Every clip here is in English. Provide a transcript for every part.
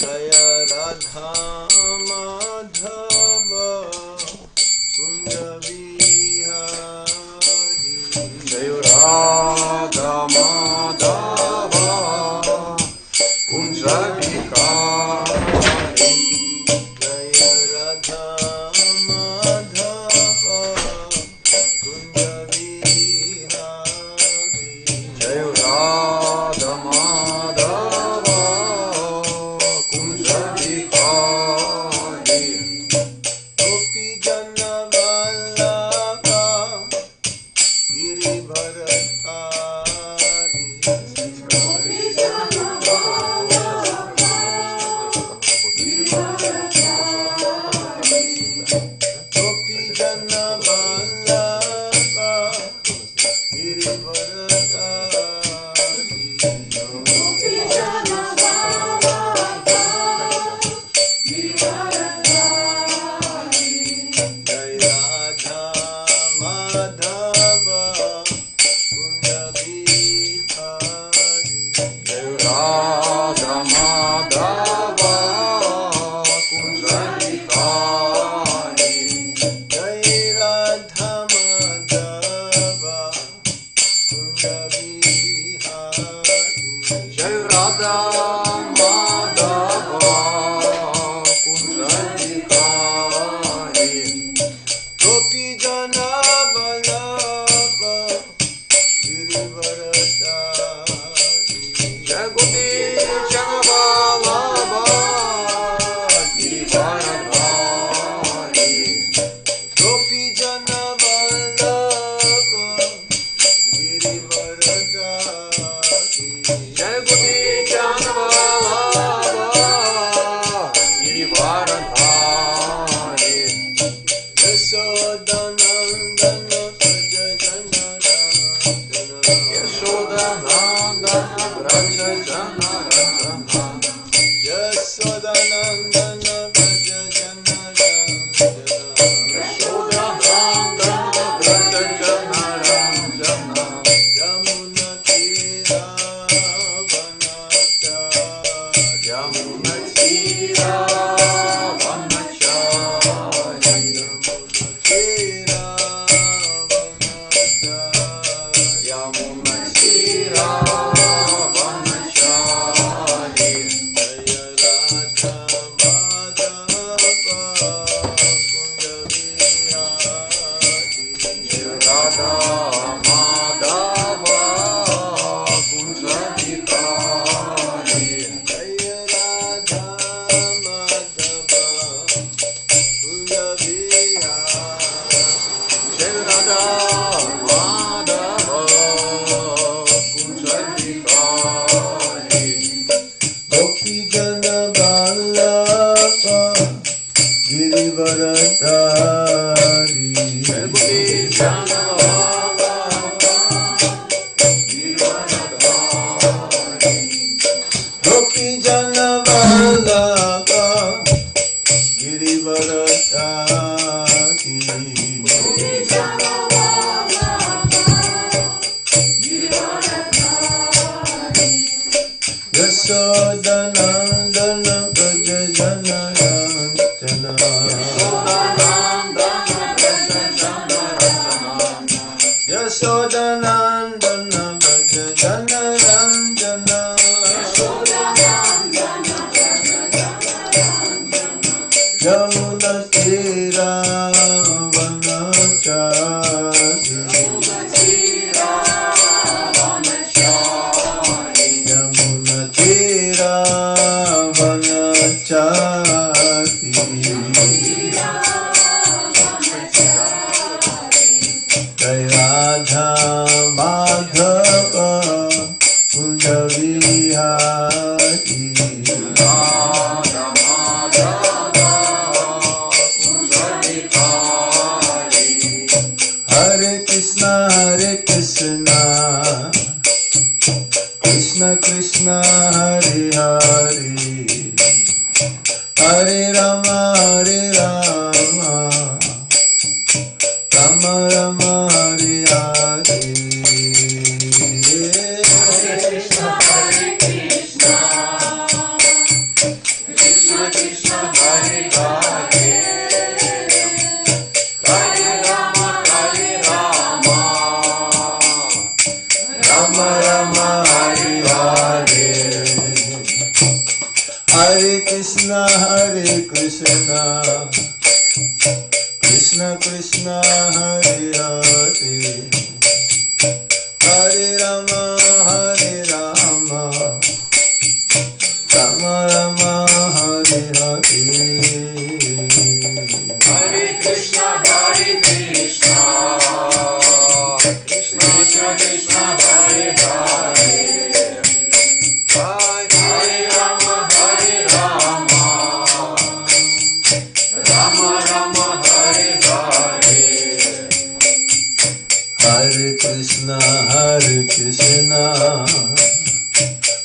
Jaya Radha Madhava Kunja Vihari Jaya Radha Madhava Kunja Vihari Jaya Radha Madhava Kunja Vihari Jaya Radha Madhava Kunja Vihari Gopi Jana Vallabha Girivardhari Gopi Jana Vallabha Jai Radha Madhava Kunja Vihari Jai Radha Madhava Kunja Vihari Jai Radha Madhava Kunja Vihari Jai Radha Madhava Kunja Vihari Gopi Jana Vallabha Girivardhari Jai Gopi Jana Vallabha Girivardhari Gopi Jana Vallabha Girivardhari Jai Gopi Jana Vallabha Girivardhari Yashodanandana Braja Janarandana Yashodanandana Braja Janarandana Yashodanandana Braja Janarandana Yashodanandana Braja Janarandana Yamuna Tira Vanachari Yamuna Tira Vanachari Yamuna Tira Vanachari Yamuna Tira Vanachari Jaya Radha Madhava Kunja Vihari Jaya Radha Madhava Kunja Vihari Jaya Radha Madhava Kunja Vihari Jaya Radha Madhava Kunja Vihari Gopi Jana Vallabha Girivardhari Jai Gopi Jana Vallabha Girivardhari Gopi Jana Vallabha Girivardhari Yashodanandana Braja Janarandana Yashodanandana Braja Janarandana Yamuna Tira Vanachari Yamuna Tira Vanachari Jai Radha Madhava Kunja Vihari Radha Madhava Kunja Vihari Hare Krishna Krishna Krishna Hare Hare Hare Rama Rama Rama Hare Hare Rama Rama Hare Hare Hare Krishna Krishna Krishna Hare Hare Hare Rama Rama Rama Hare Hare Hare Krishna Krishna Krishna Hare Hare Hare Rama Rama Rama Hare Hare Hare Krishna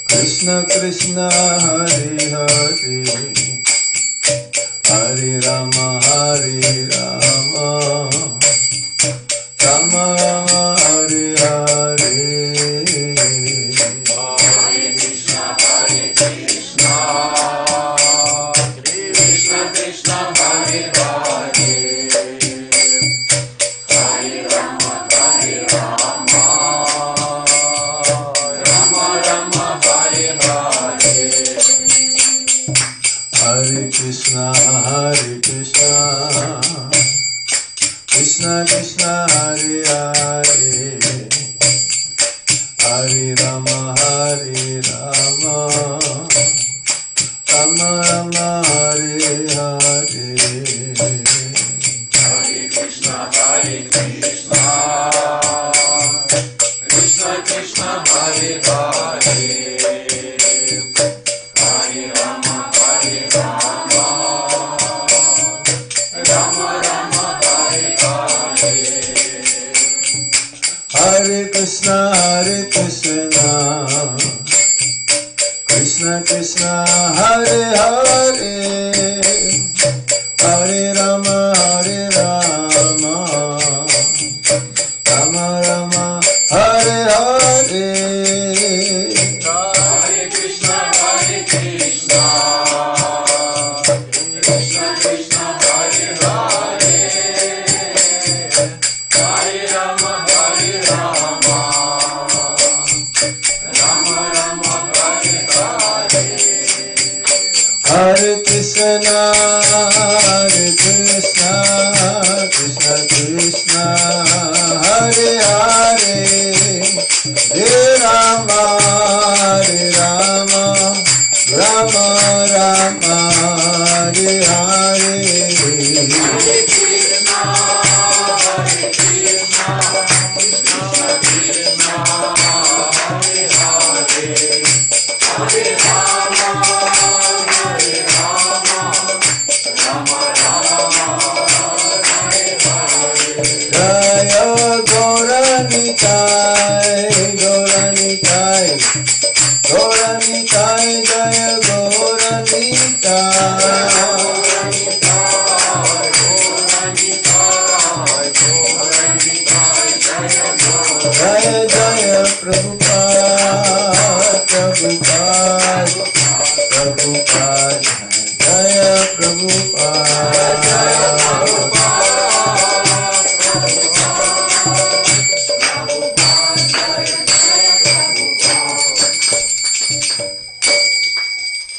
Krishna Krishna Hare Hare Hare Rama Rama Rama Hare Hare Hare Krishna Krishna Krishna Hare Hare Hare Rama Rama Rama Hare Hare Hare Krishna Krishna Krishna Hare Hare Hare Rama Rama Rama Hare Hare Hare Krishna Krishna Krishna Hare Hare Hare Rama Rama Rama Hare Hare Hare Krishna Krishna Krishna Hare Hare Hare Rama Rama Rama Hare Hare Hare Krishna Krishna Krishna Hare Hare Hare Rama Rama Rama Hare Hare Hare Krishna Krishna Krishna Hare Hare Hare Rama Rama Rama Hare Hare Jaya Gauranitai Jaya Jaya Jaya Prabhupada Jaya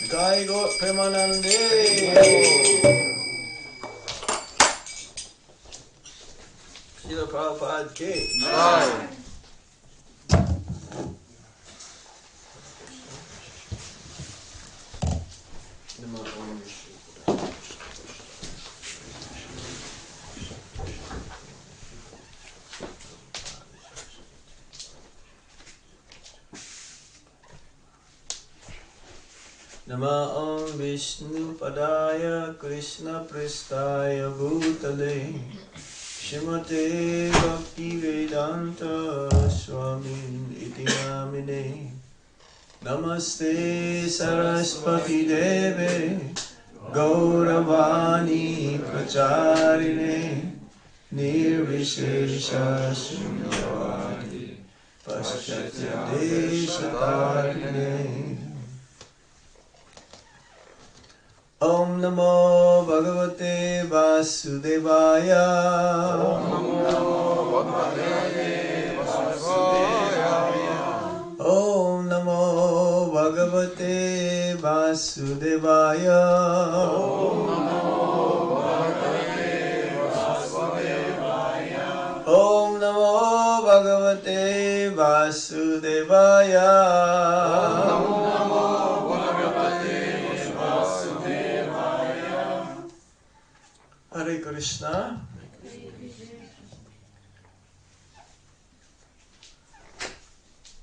Jai Gaur Premanande. Srila Prabhupada ke. Nama Om Vishnu Padaya Krishna Prestaya Bhutale Shrimate Bhakti Vedanta Swami Iti Namine Namaste Saraswati Deve Gauravani Pracharine Nirvishesha Shunyavadi Paschatya Deshatarine Om Namo Bhagavate Vasudevaya. Om Namo Bhagavate Vasudevaya. Bhagavate Vasudevaya. Om Namo Bhagavate Vasudevaya. Hare Krishna.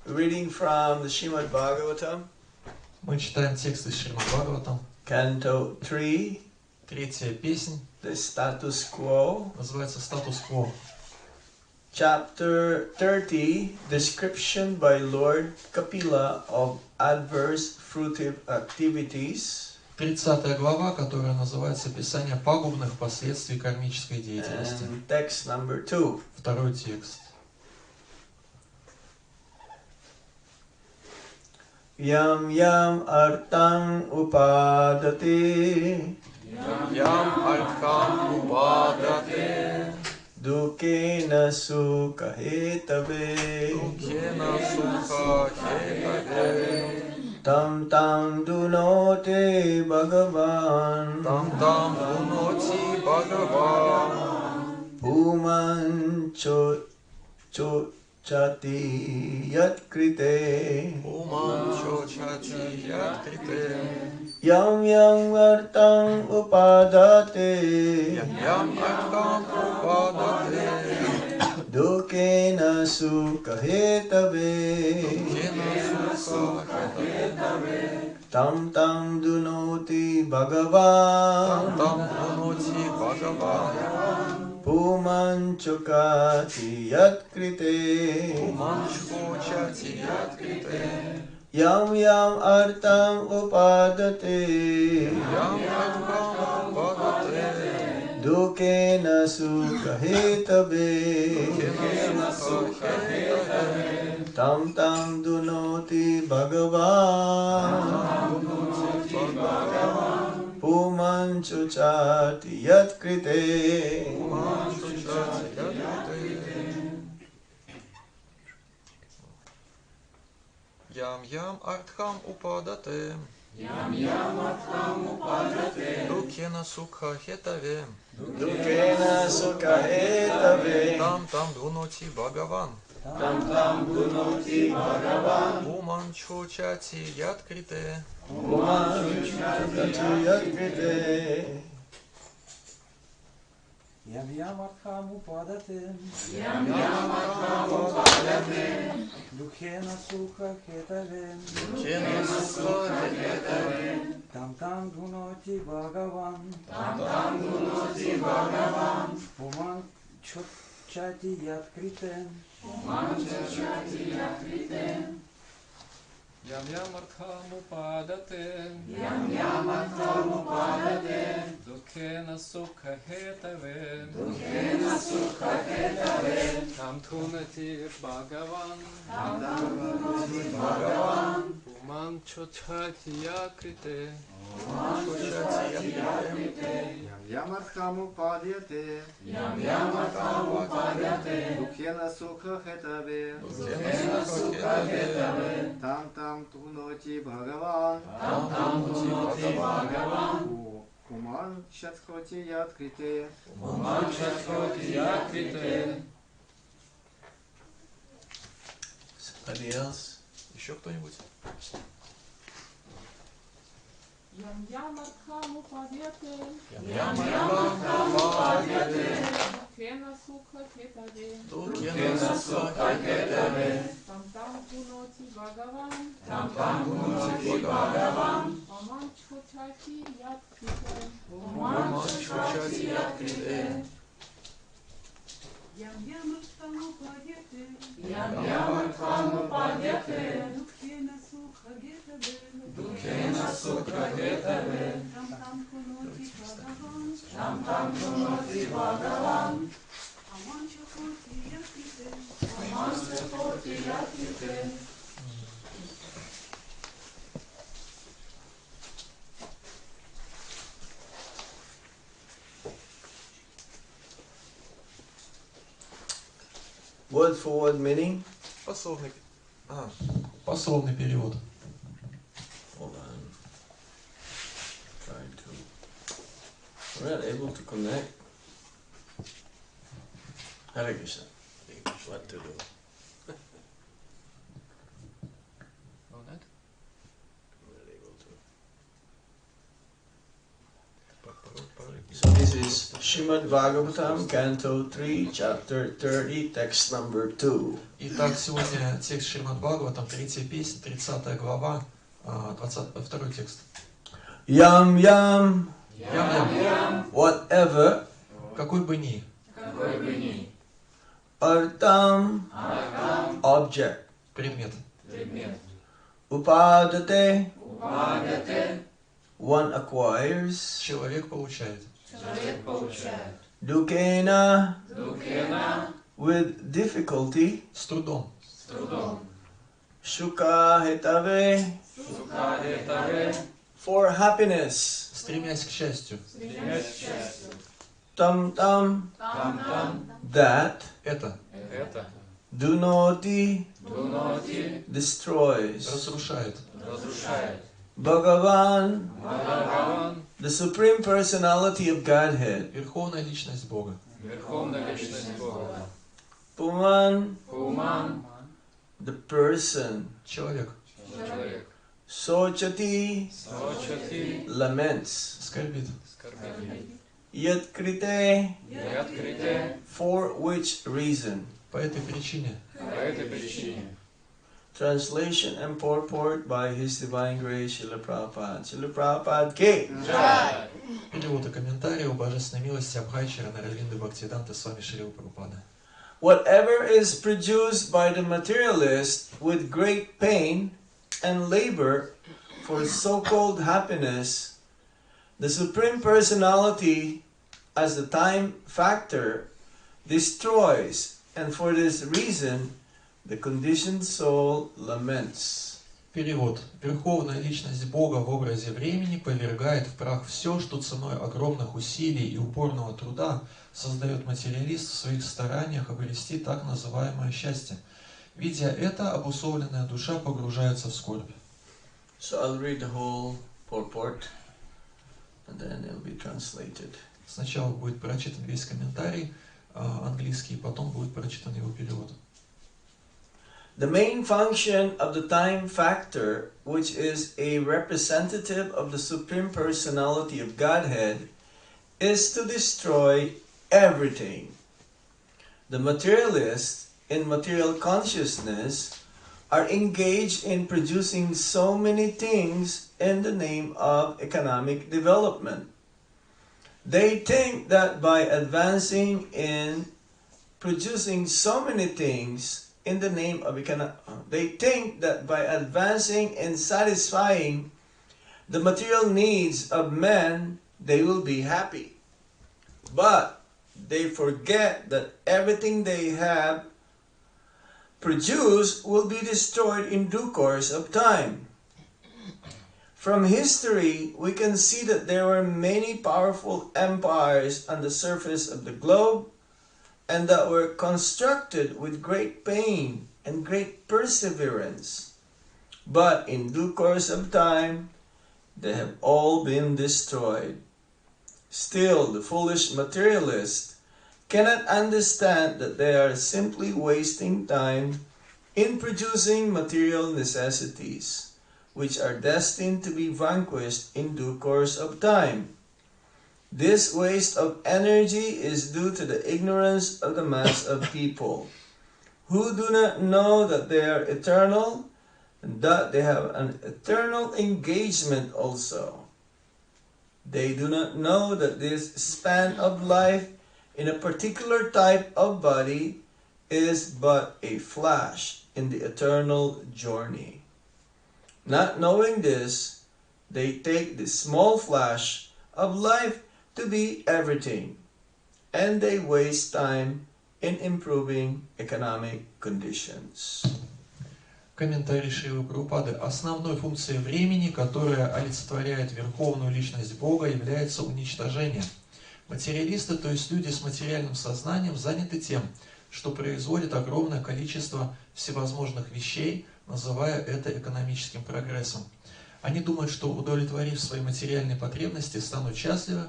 Reading from the Srimad Bhagavatam. Мы читаем тексты Шримад Бхагаватам. Canto 3. Третья песнь The Status Quo. называется «Статус-кво». Chapter 30. Description by Lord Kapila of adverse fruitive activities. 30 глава, которая называется «Описание пагубных последствий кармической деятельности». And text number 2. Второй текст. Yam yam artam upadate. Ям альхам упадате, Dukena sukha hetave. дукена суха хетаве, Tam tam dunote bhagavan. там уноти Бхагаван, Puman chati yat krite. умам чочати яткрите, Yam yam artam upadate. ям альхам упадате, Dukena sukha hetave. дукена суха хетаве, Tam tam dunoti bhagavan. там уноти Бхагаван, Puman chokati yat krite. умам чочати яткрите, Yam yam artam upadate. ям альхам упадате, Dukena sukha hetave. дукена суха хетаве, Tam tam dunoti bhagavan. Puman chokati yat krite. Ям артхам упадате, дукена сукха хетаве, Dukena sukha hetave. там двуноти Бхагаван, уман чочати яткрите, Puman chokati yat krite. Yam yam artham upadate, dukhena sukha hetave, дукена сукха хетаве, tam tam dhunoti bhagavan, puman choti yatkrite, Yam yam artham upadate, dukhena sukha hetave, tam tunati Bhagavan, puman chochati yakrite, Yam artham upadate, dukhena sukha hetave, tam tam tunoti bhagavan, kuman shatkhoti yatkrite. Somebody else? Еще кто-нибудь? Yam yam artham upadate, Ям артхам упадате, dukhena sukha hetave, дукена суха хетаве, tam tam dhunoti Bhagavan, paman chochati yat krite, умам чочати яткрите, Yam yam artham upadate, ям артхам упадате, dukhena sukha hetave, дукена суха хетаве, tam tam kunoti bhagavan, aman chakoti yakrite, Word for word meaning. Пословный перевод. not able to connect. Hare Krishna. What to do? No, not? Not able to. So this is Srimad Bhagavatam, Canto 3, Chapter 30, Text number 2. Итак, сегодня текст Шримад Бхагаватам, 3-я песня, 30 глава, 22 текст. Yam yam, Ям-ям, whatever, какой бы ни, artam, object, предмет, upadate, one acquires, человек получает. dukena, with difficulty, С трудом. shuka hetave, for happiness, Стремясь к счастью. tam tam, that Это dunoti, destroys, разрушает. Bhagavan, the Supreme Personality of Godhead, Верховная личность Бога. Puman, the person, Человек Sochati, laments, скорбит. Yatkrite, for which reason? По этой причине. Translation and purport by His Divine Grace, Srila Prabhupada. Srila Prabhupada Ki. Перевод и комментарий о божественной милости Абхайчара Наралинды Бхактивиданта Свами Шрила Прабхупады. Whatever is produced by the materialist with great pain and labor for so-called happiness, the Supreme Personality, as the time factor, destroys, and for this reason, the conditioned soul laments. Перевод. Верховная личность Бога в образе времени повергает в прах все, что ценой огромных усилий и упорного труда создает материалист в своих стараниях обрести так называемое счастье. Видя это, обусловленная душа погружается в скорбь. So I'll read the whole purport, and then it'll be translated. Сначала будет прочитан весь комментарий английский, потом будет прочитан его перевод. The main function of the time factor, which is a representative of the Supreme Personality of Godhead, is to destroy everything. The materialists in material consciousness are engaged in producing so many things in the name of economic development. They think that by advancing in producing so many things in the name of they think that by advancing in satisfying the material needs of men, they will be happy. But they forget that everything they have produced will be destroyed in due course of time. From history, we can see that there were many powerful empires on the surface of the globe, and that were constructed with great pain and great perseverance. But in due course of time, they have all been destroyed. Still, the foolish materialist cannot understand that they are simply wasting time in producing material necessities, which are destined to be vanquished in due course of time. This waste of energy is due to the ignorance of the mass of people, who do not know that they are eternal and that they have an eternal engagement also. They do not know that this span of life in a particular type of body is but a flash in the eternal journey. Not knowing this, they take the small flash of life to be everything, and they waste time in improving economic conditions. Комментарий Шрилы Прабхупады. Основной функцией времени, которая олицетворяет верховную личность Бога, является уничтожение. Материалисты, то есть люди с материальным сознанием, заняты тем, что производят огромное количество всевозможных вещей, называя это экономическим прогрессом. Они думают, что удовлетворив свои материальные потребности, станут счастливы,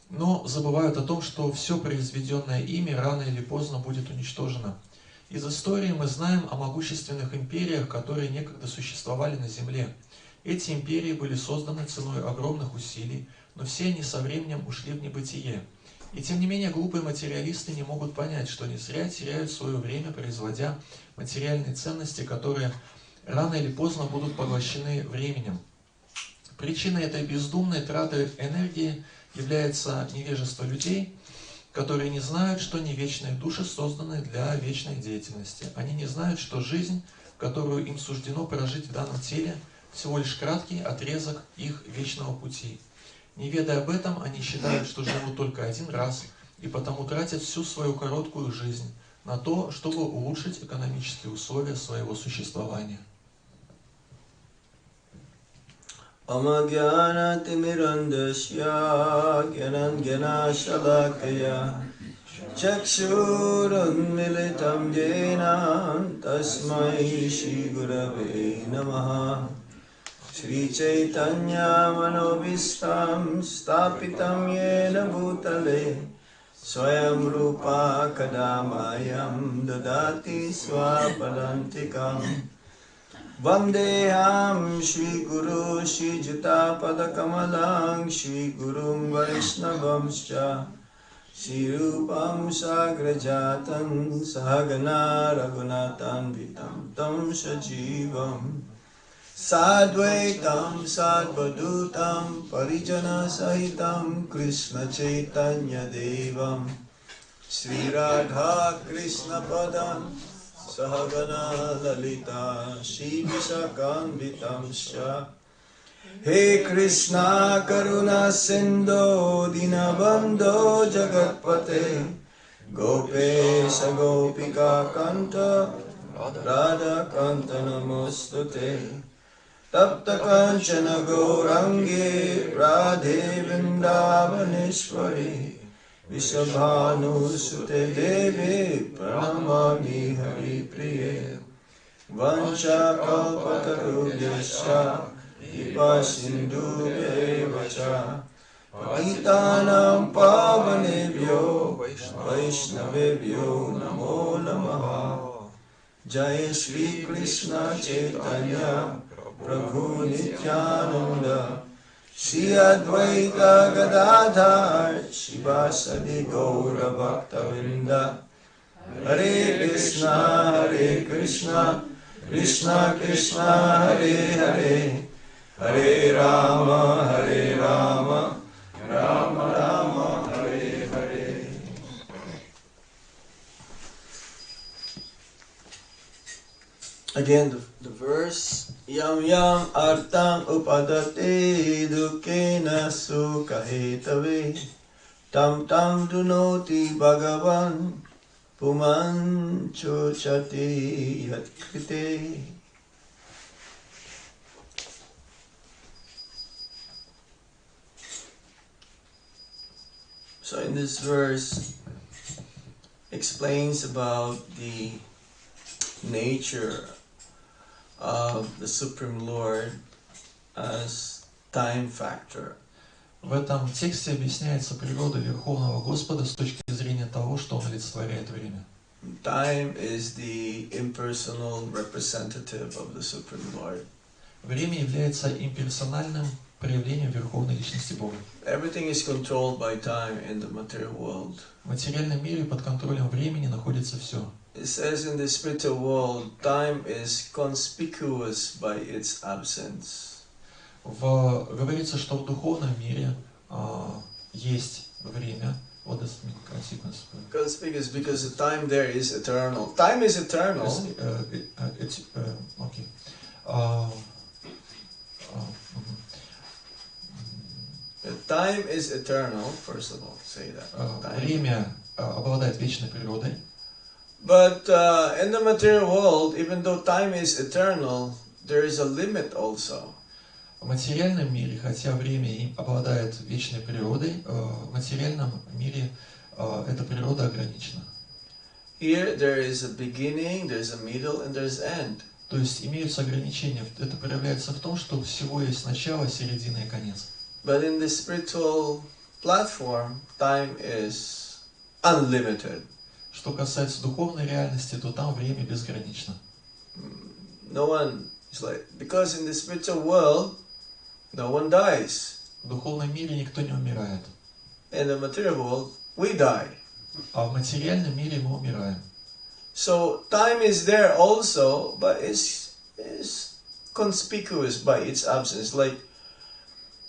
но забывают о том, что все произведенное ими рано или поздно будет уничтожено. Из истории мы знаем о могущественных империях, которые некогда существовали на Земле. Эти империи были созданы ценой огромных усилий, но все они со временем ушли в небытие. И тем не менее глупые материалисты не могут понять, что не зря теряют свое время, производя материальные ценности, которые рано или поздно будут поглощены временем. Причиной этой бездумной траты энергии является невежество людей, которые не знают, что не вечные души созданы для вечной деятельности. Они не знают, что жизнь, которую им суждено прожить в данном теле, всего лишь краткий отрезок их вечного пути. Не ведая об этом, они считают, что живут только один раз, и потому тратят всю свою короткую жизнь на то, чтобы улучшить экономические условия своего существования. Amagyanatimirandasya gyanangyana shalakaya chakshurunmilitam jena tasmai shri gurave namaha Shri Chaitanya Manobhistam Stapitam Yena Bhutale Swayam Rupa Kadamayam Dadati Swapadantikam Vandeham Shri Guru Shri Juta Padakamalang Shri Gurum Vaishnavamscha Shri Rupam Sagrajatan Sahagana Raghunatan Vitam Tam Sajivam Sadvaitam Sadvadutam Parijana Sahitam Krishna Chaitanya Devam Sri Radha Krishna Padam Sahagana Lalita Shri Visakanvitam Sha He Krishna Karuna Sindho Dinabandho Jagatpate Gopesha Gopika Kanta Radha Kanta Namostute Tapta Kanchana Gaurangi Radhe Vrindavaneshwari Vishabhanu Sute Devi Pranamami Hari Priye Vancha Kalpatarubhyasya Kripa Sindhubhya Vacha Paitanam Pavanebhyo Vaishnavebhyo Namo Namaha Jai Shri Krishna Chaitanya Prabhu Nityananda Shri Advaita Gadadhar Shivasadi Gaura Bhaktavinda Hare Krishna Krishna Krishna Hare Hare Hare Rama Rama Rama Hare Hare. Again, the verse Yam Yam Artam Upadate Dukena Sukhahetave Tam Tam Dunoti Bhagavan Puman Chochati Yatkrite. So in this verse explains about the nature of the Supreme Lord as time factor. В этом тексте объясняется природа Верховного Господа с точки зрения того, что Он олицетворяет время. Time is the impersonal representative of the Supreme Lord. Время является имперсональным проявлением Верховной Личности Бога. Everything is controlled by time in the material world. В материальном мире под контролем времени находится все. It says in the spiritual world, time is conspicuous by its absence. Говорится, что в духовном мире есть время. What does it mean? Conspicuous because the time there is eternal. Time is eternal. Okay. Time is eternal, first of all, say that. Время обладает вечной природой. But in the material world, even though time is eternal, there is a limit also. В материальном мире, хотя время обладает вечной природой, в материальном мире эта природа ограничена. Here there is a beginning, there's a middle, and there's end. То есть имеются ограничения. Это проявляется в том, что всего есть начало, середина и конец. But in the spiritual platform, time is unlimited. Что касается духовной реальности, то там время безгранично. No one is like, because in the spiritual world, no one dies. В духовном мире никто не умирает. In the material world, we die. А в материальном мире мы умираем. So time is there also, but it's conspicuous by its absence. Like,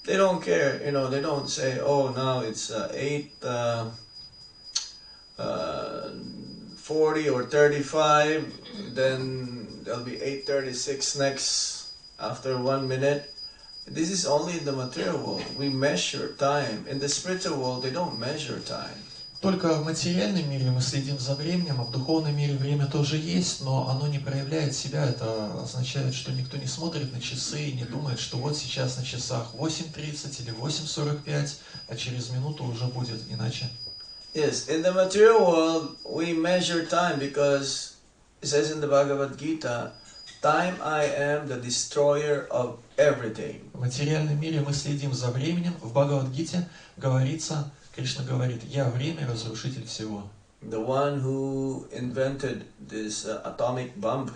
they don't care, you know, they don't say, oh, now it's 8:40 or 35, then there'll be 8:36 next after 1 minute. This is only in the material world. We measure time. In the spiritual world, they don't measure time. Только в материальном мире мы следим за временем, а в духовном мире время тоже есть, но оно не проявляет себя. Это означает, что никто не смотрит на часы и не думает, что вот сейчас на часах 8:30 или 8:45, а через минуту уже будет иначе. Yes, in the material world, we measure time because it says in the Bhagavad Gita, time I am the destroyer of everything. В материальном мире мы следим за временем. В Бхагавад-гите говорится, Кришна говорит, я время, разрушитель всего. The one who invented this atomic bomb,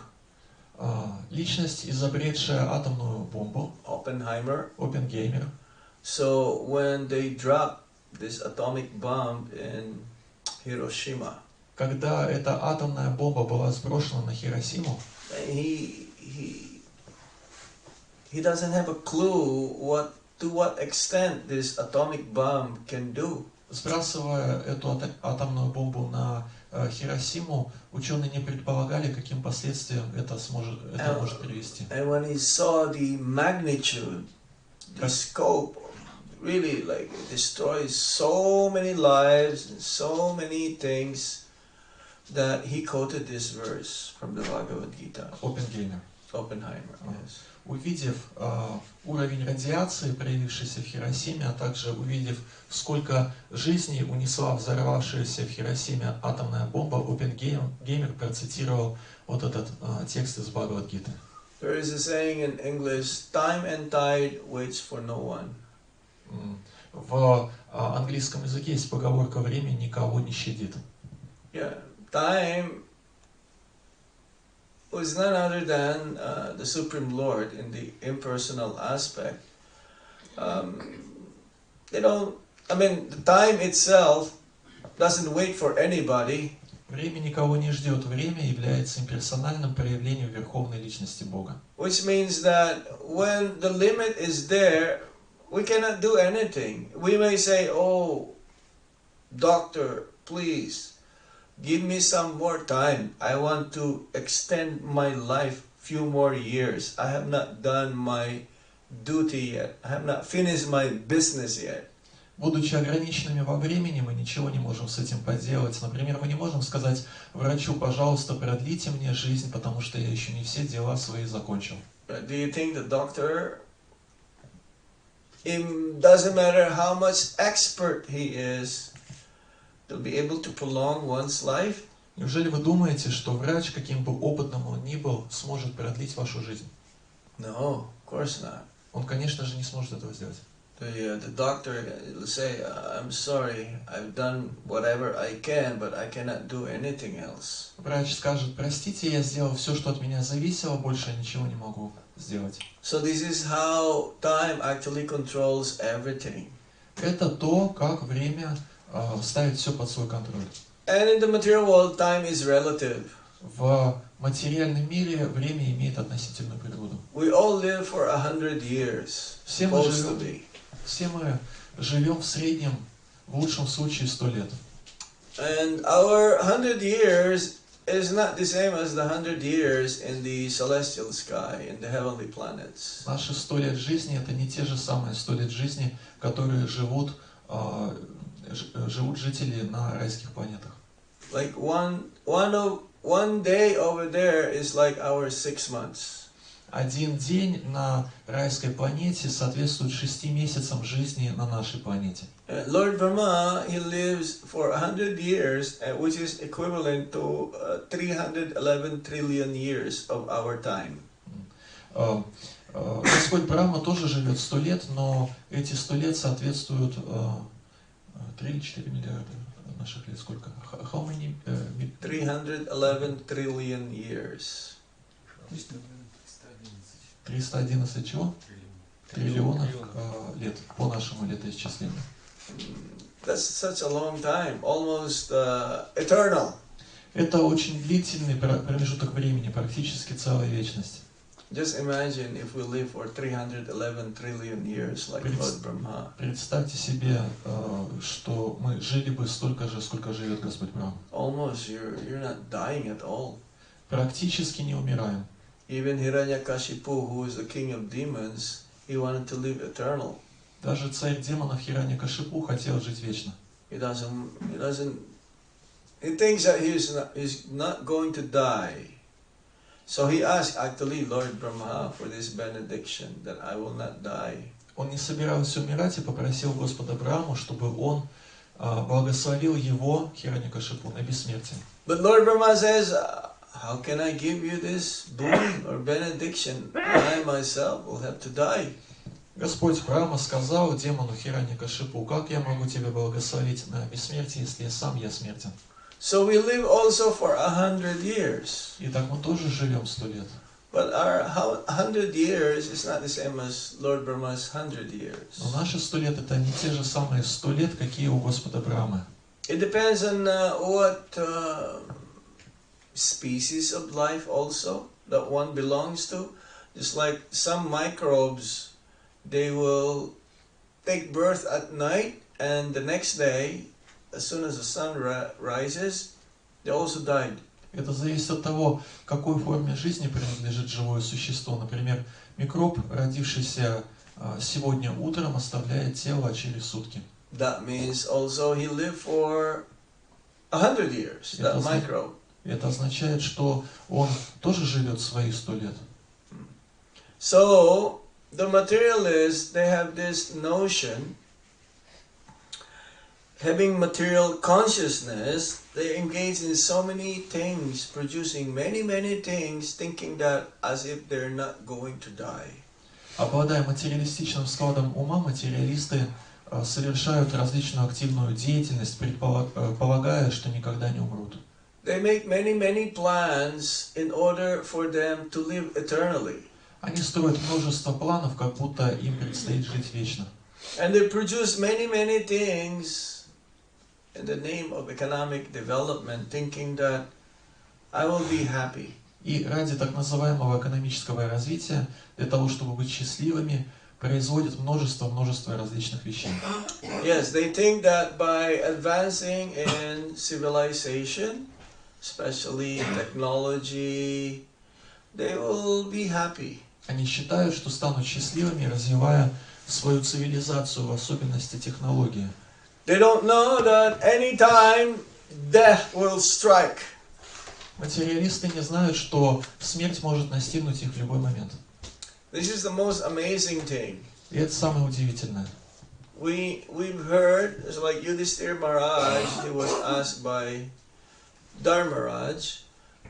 Личность, изобретшая атомную бомбу, Oppenheimer. Оппенгеймер. So when they dropped this atomic bomb in Hiroshima, Когда эта атомная бомба была сброшена на Хиросиму, he doesn't have a clue to what extent this atomic bomb can do. сбрасывая эту атомную бомбу на Хиросиму, ученые не предполагали, каким последствиям это может привести. And when he saw the magnitude, the scope, really like it destroys so many lives and so many things, that he quoted this verse from the Bhagavad Gita. Оппенгеймер. Oppenheimer, yes. Увидев уровень радиации, проявившийся в Хиросиме, а также увидев, сколько жизней унесла взорвавшаяся в Хиросиме атомная бомба, Оппенгеймер процитировал вот этот текст из Бхагавад-гиты. There is a saying in English, time and tide waits for no one. В английском языке есть поговорка «время никого не щадит». Yeah, time was none other than the Supreme Lord in the impersonal aspect. The time itself doesn't wait for anybody. Время никого не ждет. Время является имперсональным проявлением Верховной Личности Бога. Which means that when the limit is there, we cannot do anything. We may say, oh, doctor, please, give me some more time. I want to extend my life few more years. I have not done my duty yet. I have not finished my business yet. Будучи ограниченными во времени, мы ничего не можем с этим поделать. Например, мы не можем сказать врачу, пожалуйста, продлите мне жизнь, потому что я еще не все дела свои закончил. Do you think the doctor, it doesn't matter how much expert he is, to be able to prolong one's life? Неужели вы думаете, что врач, каким бы опытным он ни был, сможет продлить вашу жизнь? No, of course not. Он, конечно же, не сможет этого сделать. The doctor will say, I'm sorry, I've done whatever I can, but I cannot do anything else. Врач скажет, простите, я сделал все, что от меня зависело, больше я ничего не могу сделать. So this is how time actually controls everything. Это то, как время ставит все под свой контроль. And in the material world, time is relative. В материальном мире время имеет относительную природу. We all live for 100 years, supposed to be. Все мы живем в среднем, в лучшем случае, 100 лет. And our 100 years is not the same as the 100 years in the celestial sky, in the heavenly planets. Наши 100 лет жизни – это не те же самые 100 лет жизни, которые живут жители на райских планетах. Like one day over there is like our 6 months. Один день на райской планете соответствует 6 месяцам жизни на нашей планете. Lord Brahma, he lives for 100 years, which is equivalent to 311 trillion years of our time. Господь Брахма тоже живет 100 лет, но эти 100 лет соответствуют 3-4 миллиарда наших лет. Сколько? How many? 311 trillion years. 311 чего? Триллионов лет по нашему летоисчислению. That's such a long time, almost eternal. Это очень длительный промежуток времени, практически целая вечность. Just imagine if we live for 311 trillion years like Lord Brahma. Представьте себе, что мы жили бы столько же, сколько живет Господь Брахма. Almost you're not dying at all. Практически не умираем. Even Hiranyakashipu, who is the king of demons, he wanted to live eternal. Даже царь демонов Хираньякашипу хотел жить вечно. He thinks that he's not going to die. So he asked actually Lord Brahma for this benediction that I will not die. Он не собирался умирать и попросил Господа Брахму, чтобы он благословил его, Хираньякашипу, на бессмертие. But Lord Brahma says, how can I give you this boon or benediction? I myself will have to die. Господь Брахма сказал демону Хираньякашипу: как я могу тебя благословить на бессмертие, если сам я смертен? So we live also for 100 years. Итак, мы тоже живем 100 лет. But our 100 years is not the same as Lord Brahma's 100 years. Но наши 100 лет это не те же самые 100 лет, какие у Господа Брахмы. It depends on what species of life also that one belongs to. Just like some microbes, they will take birth at night, and the next day, as soon as the sun rises, they also died. Это зависит от того, к какой форме жизни принадлежит живое существо. Например, микроб, родившийся сегодня утром, оставляет тело через сутки. That means also he lived for 100 years, that microbe. Это означает, что он тоже живет свои 100 лет. So, the materialists, they have this notion, having material consciousness, they engage in so many things, producing many things, thinking that as if they're not going to die. Обладая материалистичным складом ума, материалисты совершают различную активную деятельность, полагая, что никогда не умрут. They make many plans in order for them to live eternally. Они строят множество планов, как будто им предстоит жить вечно. And they produce many things in the name of economic development, thinking that I will be happy. И ради так называемого экономического развития, для того, чтобы быть счастливыми, производят множество различных вещей. Yes, they think that by advancing in civilization, especially technology, they will be happy. Они считают, что станут счастливыми, развивая свою цивилизацию, в особенности технологии. They don't know that any time death will strike. Материалисты не знают, что смерть может настигнуть их в любой момент. This is the most amazing thing. И это самое удивительное. We've heard, it's like Yudhishthira Maharaj, he was asked by Dharmaraj,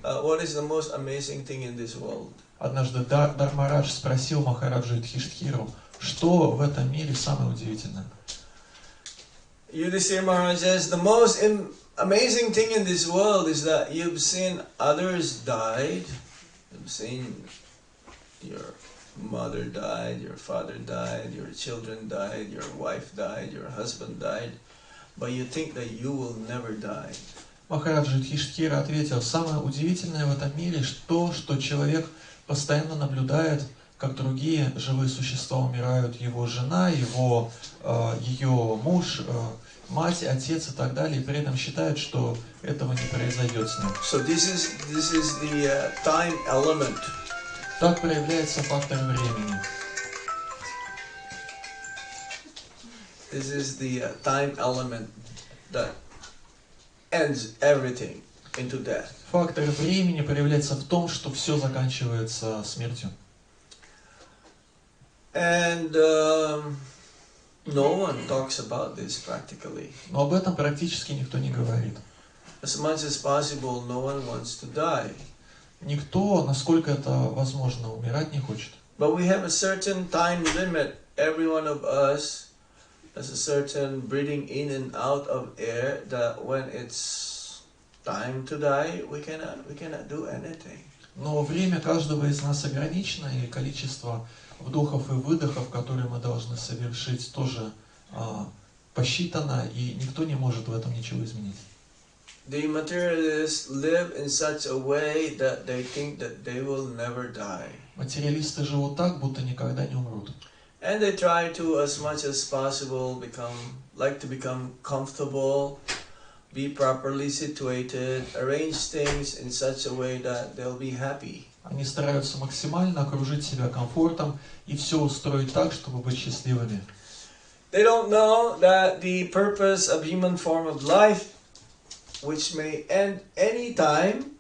what is the most amazing thing in this world? Однажды Дharmaрадж спросил Махараджу Юдхиштхиру, что в этом мире самое удивительное. Yudhishthira Maharaj says, the most amazing thing in this world is that you've seen others died, you've seen your mother died, your father died, your children died, your wife died, your husband died, but you think that you will never die. Махараджа Юдхиштхира ответил, самое удивительное в этом мире то, что человек постоянно наблюдает, как другие живые существа умирают, его жена, ее муж, мать, отец и так далее, и при этом считает, что этого не произойдет с ним. So this is the time element. Так проявляется фактор времени. This is the time element that ends everything into death. Фактор времени проявляется в том, что все заканчивается смертью. And no one talks about this practically. Но об этом практически никто не говорит. As much as possible, no one wants to die. Никто, насколько это возможно, умирать не хочет. But we have a certain time limit, every one of us, there's a certain breathing in and out of air that when it's time to die, we cannot do anything. Но время каждого из нас ограничено, и количество вдохов и выдохов, которые мы должны совершить, тоже посчитано, и никто не может в этом ничего изменить. The materialists live in such a way that they think that they will never die. Материалисты живут так, будто никогда не умрут. And they try to, as much as possible, become comfortable, be properly situated, arrange things in such a way that they'll be happy. Они стараются максимально окружить себя комфортом и все устроить так, чтобы быть счастливыми. They don't know that the purpose of human form of life, which may end any time,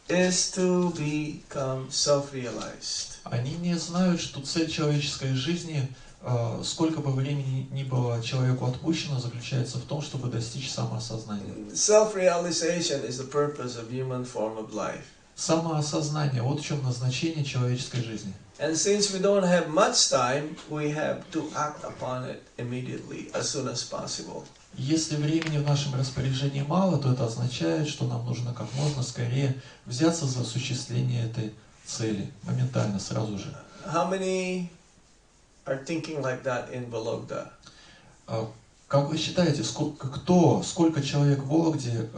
is to become self-realized. Они не знают, что цель человеческой жизни, сколько бы времени ни было человеку отпущено, заключается в том, чтобы достичь самоосознания. Self-realization is the purpose of human form of life. Самоосознание, вот в чем назначение человеческой жизни. And since we don't have much time, we have to act upon it immediately, as soon as possible. Если времени в нашем распоряжении мало, то это означает, что нам нужно как можно скорее взяться за осуществление этой цели, моментально, сразу же. How many are thinking like that in Vologda? Как вы считаете, сколько человек в Вологде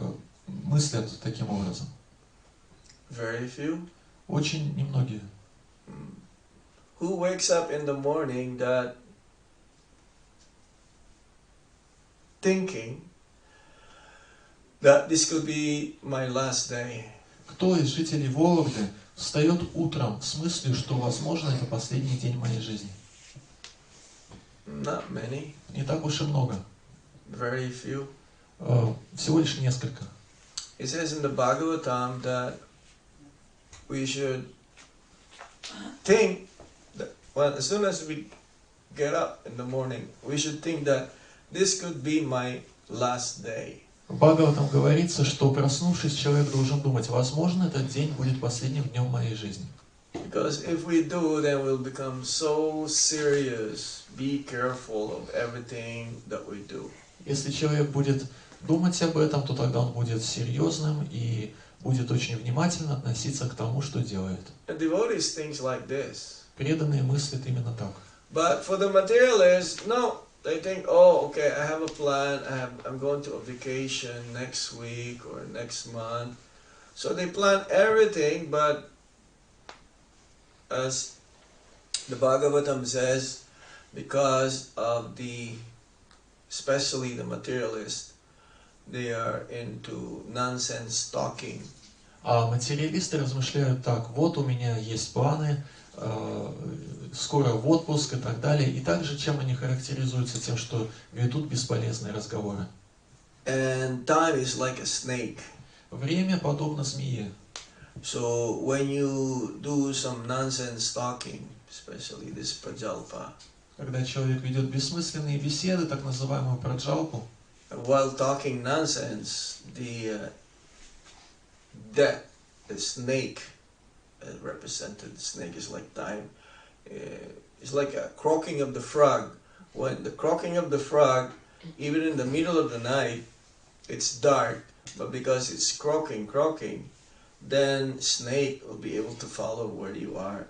мыслят таким образом? Very few. Очень немногие. Who wakes up in the morning that thinking that this could be my last day? Кто из жителей Вологды встает утром с мыслью, что, возможно, это последний день моей жизни? Not many. Не так уж и много. Very few. Всего лишь несколько. It says in the Bhagavatam that we should think that, well, as soon as we get up in the morning, we should think that this could be my last day. В Бхагаватам говорится, что, проснувшись, человек должен думать, возможно, этот день будет последним днем моей жизни. Because if we do, then we'll become so serious. Be careful of everything that we do. Если человек будет думать об этом, то тогда он будет серьезным и будет очень внимательно относиться к тому, что делает. And devotees think like this. Преданные мыслят именно так. But for the materialists, no. They think, oh, okay, I have a plan. I'm going to a vacation next week or next month. So they plan everything, but as the Bhagavatam says, because of especially the materialists, they are into nonsense talking. А материалисты размышляют так, вот у меня есть планы, скоро в отпуск и так далее. И также чем они характеризуются? Тем, что ведут бесполезные разговоры. And time is like a snake. Время подобно змее. So when you do some nonsense talking, especially this prajalpa, Когда человек ведет бессмысленные беседы, так называемую праджалпу, while talking nonsense, the snake, represented, the snake is like time. It's like a croaking of the frog. When the croaking of the frog, even in the middle of the night, it's dark, but because it's croaking, then snake will be able to follow where you are.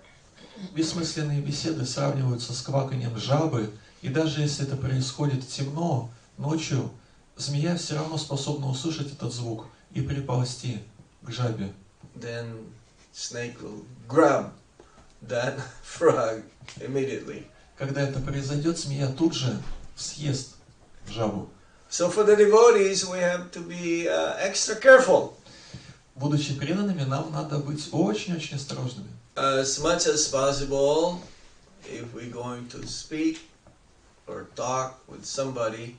бессмысленные беседы сравниваются с кваканьем жабы, и даже если это происходит темно, ночью, змея все равно способна услышать этот звук и приползти к жабе. Then snake will grab that frog immediately. Когда это произойдет, змея тут же съест жабу. So for the devotees, we have to be extra careful. Будучи преданными, нам надо быть очень-очень осторожными. As much as possible, if we're going to speak or talk with somebody,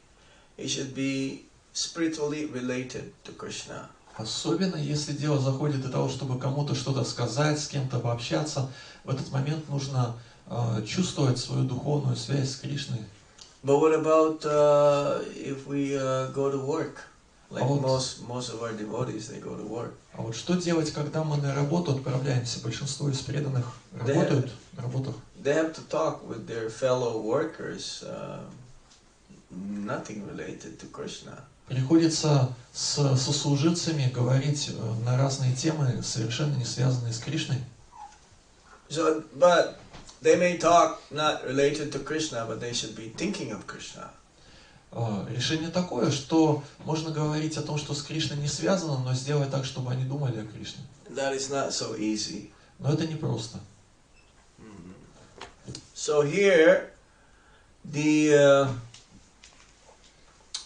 it should be spiritually related to Krishna. Особенно, если дело заходит до того, чтобы кому-то что-то сказать, с кем-то пообщаться, в этот момент нужно чувствовать свою духовную связь с Кришной. But what about if we go to work? Like most of our devotees, they go to work. А вот что делать, когда мы на работу отправляемся? Большинство из преданных работают на работах. They have to talk with their fellow workers nothing related to Krishna. Приходится с сослуживцами говорить на разные темы, совершенно не связанные с Кришной. So, but they may talk not related to Krishna, but they should be thinking of Krishna. Решение такое, что можно говорить о том, что с Кришной не связано, но сделать так, чтобы они думали о Кришне. That is not so easy. Но это непросто. So here,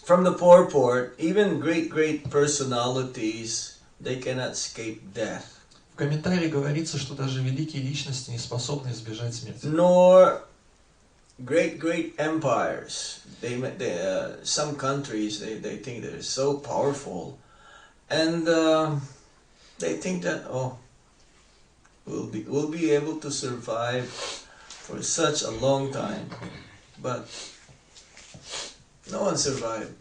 from the purport, even great personalities, they cannot escape death. В комментарии говорится, что даже великие личности не способны избежать смерти. Nor great empires. Some countries they think they're so powerful, and they think that we'll be able to survive for such a long time, but no one survived.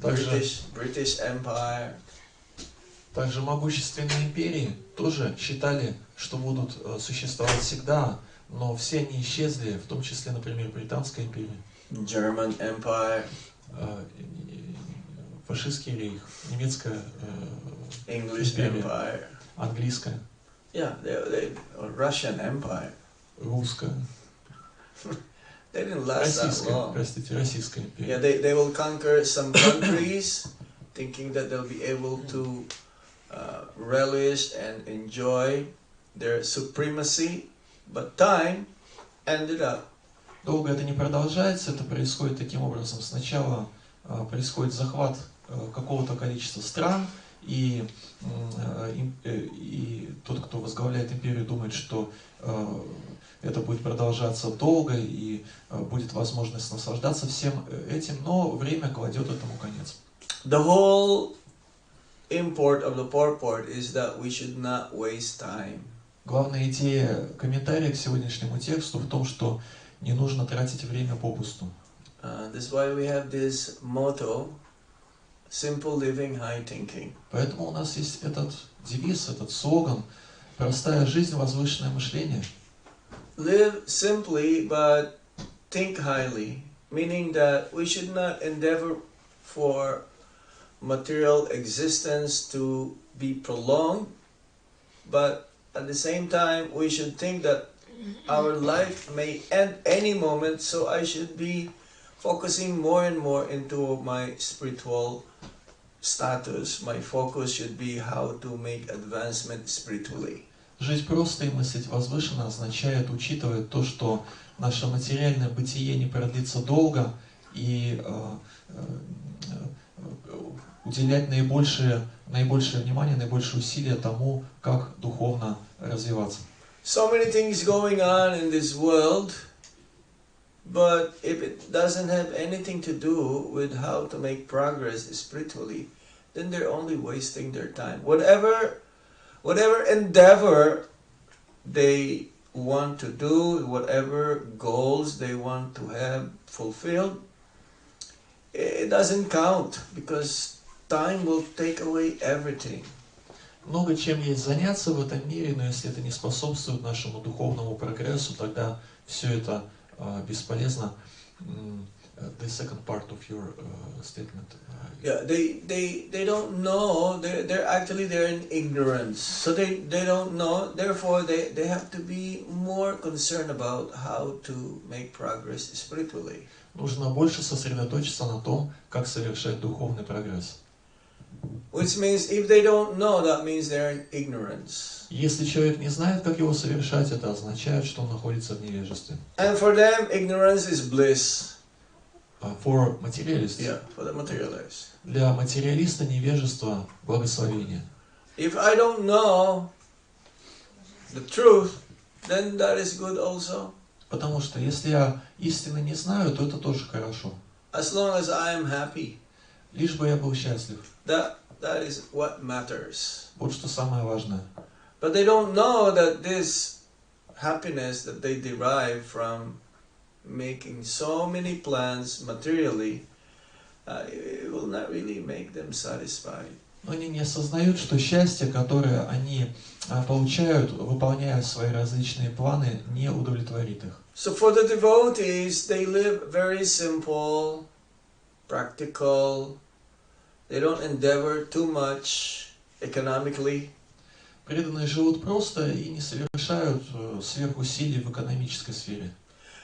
British Empire. Также могущественные империи тоже считали, что будут существовать всегда, но все они исчезли, в том числе, например, Британская империя. German Empire. Фашистский рейх, немецкая English империя, Empire. английская. Yeah, Russian Empire. Русская. They didn't last that long. Российская империя. Yeah, they will conquer some countries, thinking that they'll be able to relish and enjoy their supremacy, but time ended up. Долго это не продолжается, это происходит таким образом. Сначала происходит захват какого-то количества стран, и тот, кто возглавляет империю, думает, что это будет продолжаться долго и будет возможность наслаждаться всем этим, но время кладет этому конец. The whole import of the purport is that we should not waste time. Главная идея комментария к сегодняшнему тексту в том, что не нужно тратить время попусту. That's why we have this motto: simple living, high thinking. Поэтому у нас есть этот девиз, этот слоган: простая жизнь, возвышенное мышление. Live simply, but think highly, meaning that we should not endeavor for material existence to be prolonged, but at the same time we should think that our life may end any moment, so I should be focusing more and more into my spiritual status. My focus should be how to make advancement spiritually. Жить просто и мыслить возвышенно означает учитывать то, что наше материальное бытие не продлится долго, и уделять наибольшее внимание, наибольшее усилие тому, как духовно развиваться. So many things going on in this world, but if it doesn't have anything to do with how to make progress spiritually, then they're only wasting their time. Whatever endeavor they want to do, whatever goals they want to have fulfilled, it doesn't count, because time will take away everything. Много чем есть заняться в этом мире, но если это не способствует нашему духовному прогрессу, тогда все это бесполезно. The second part of your statement. Yeah, they don't know. They're in ignorance. So they don't know. Therefore, they have to be more concerned about how to make progress spiritually. Нужно больше сосредоточиться на том, как совершать духовный прогресс. Which means if they don't know, that means they're in ignorance. Если человек не знает, как его совершать, это означает, что он находится в невежестве. And for them, ignorance is bliss. For materialists. Yeah, for the materialist. Для материалиста невежество – благословение. If I don't know the truth, then that is good also. Потому что если я истины не знаю, то это тоже хорошо. As long as I am happy. Лишь бы я был счастлив. That is what matters. Вот что самое важное. But they don't know that this happiness that they derive from making so many plans materially, it will not really make them satisfied. Но они не осознают, что счастье, которое они получают, выполняя свои различные планы, не удовлетворит их. So for the devotees, they live very simple, practical. They don't endeavor too much economically. Преданные живут просто и не совершают сверхусилий в экономической сфере.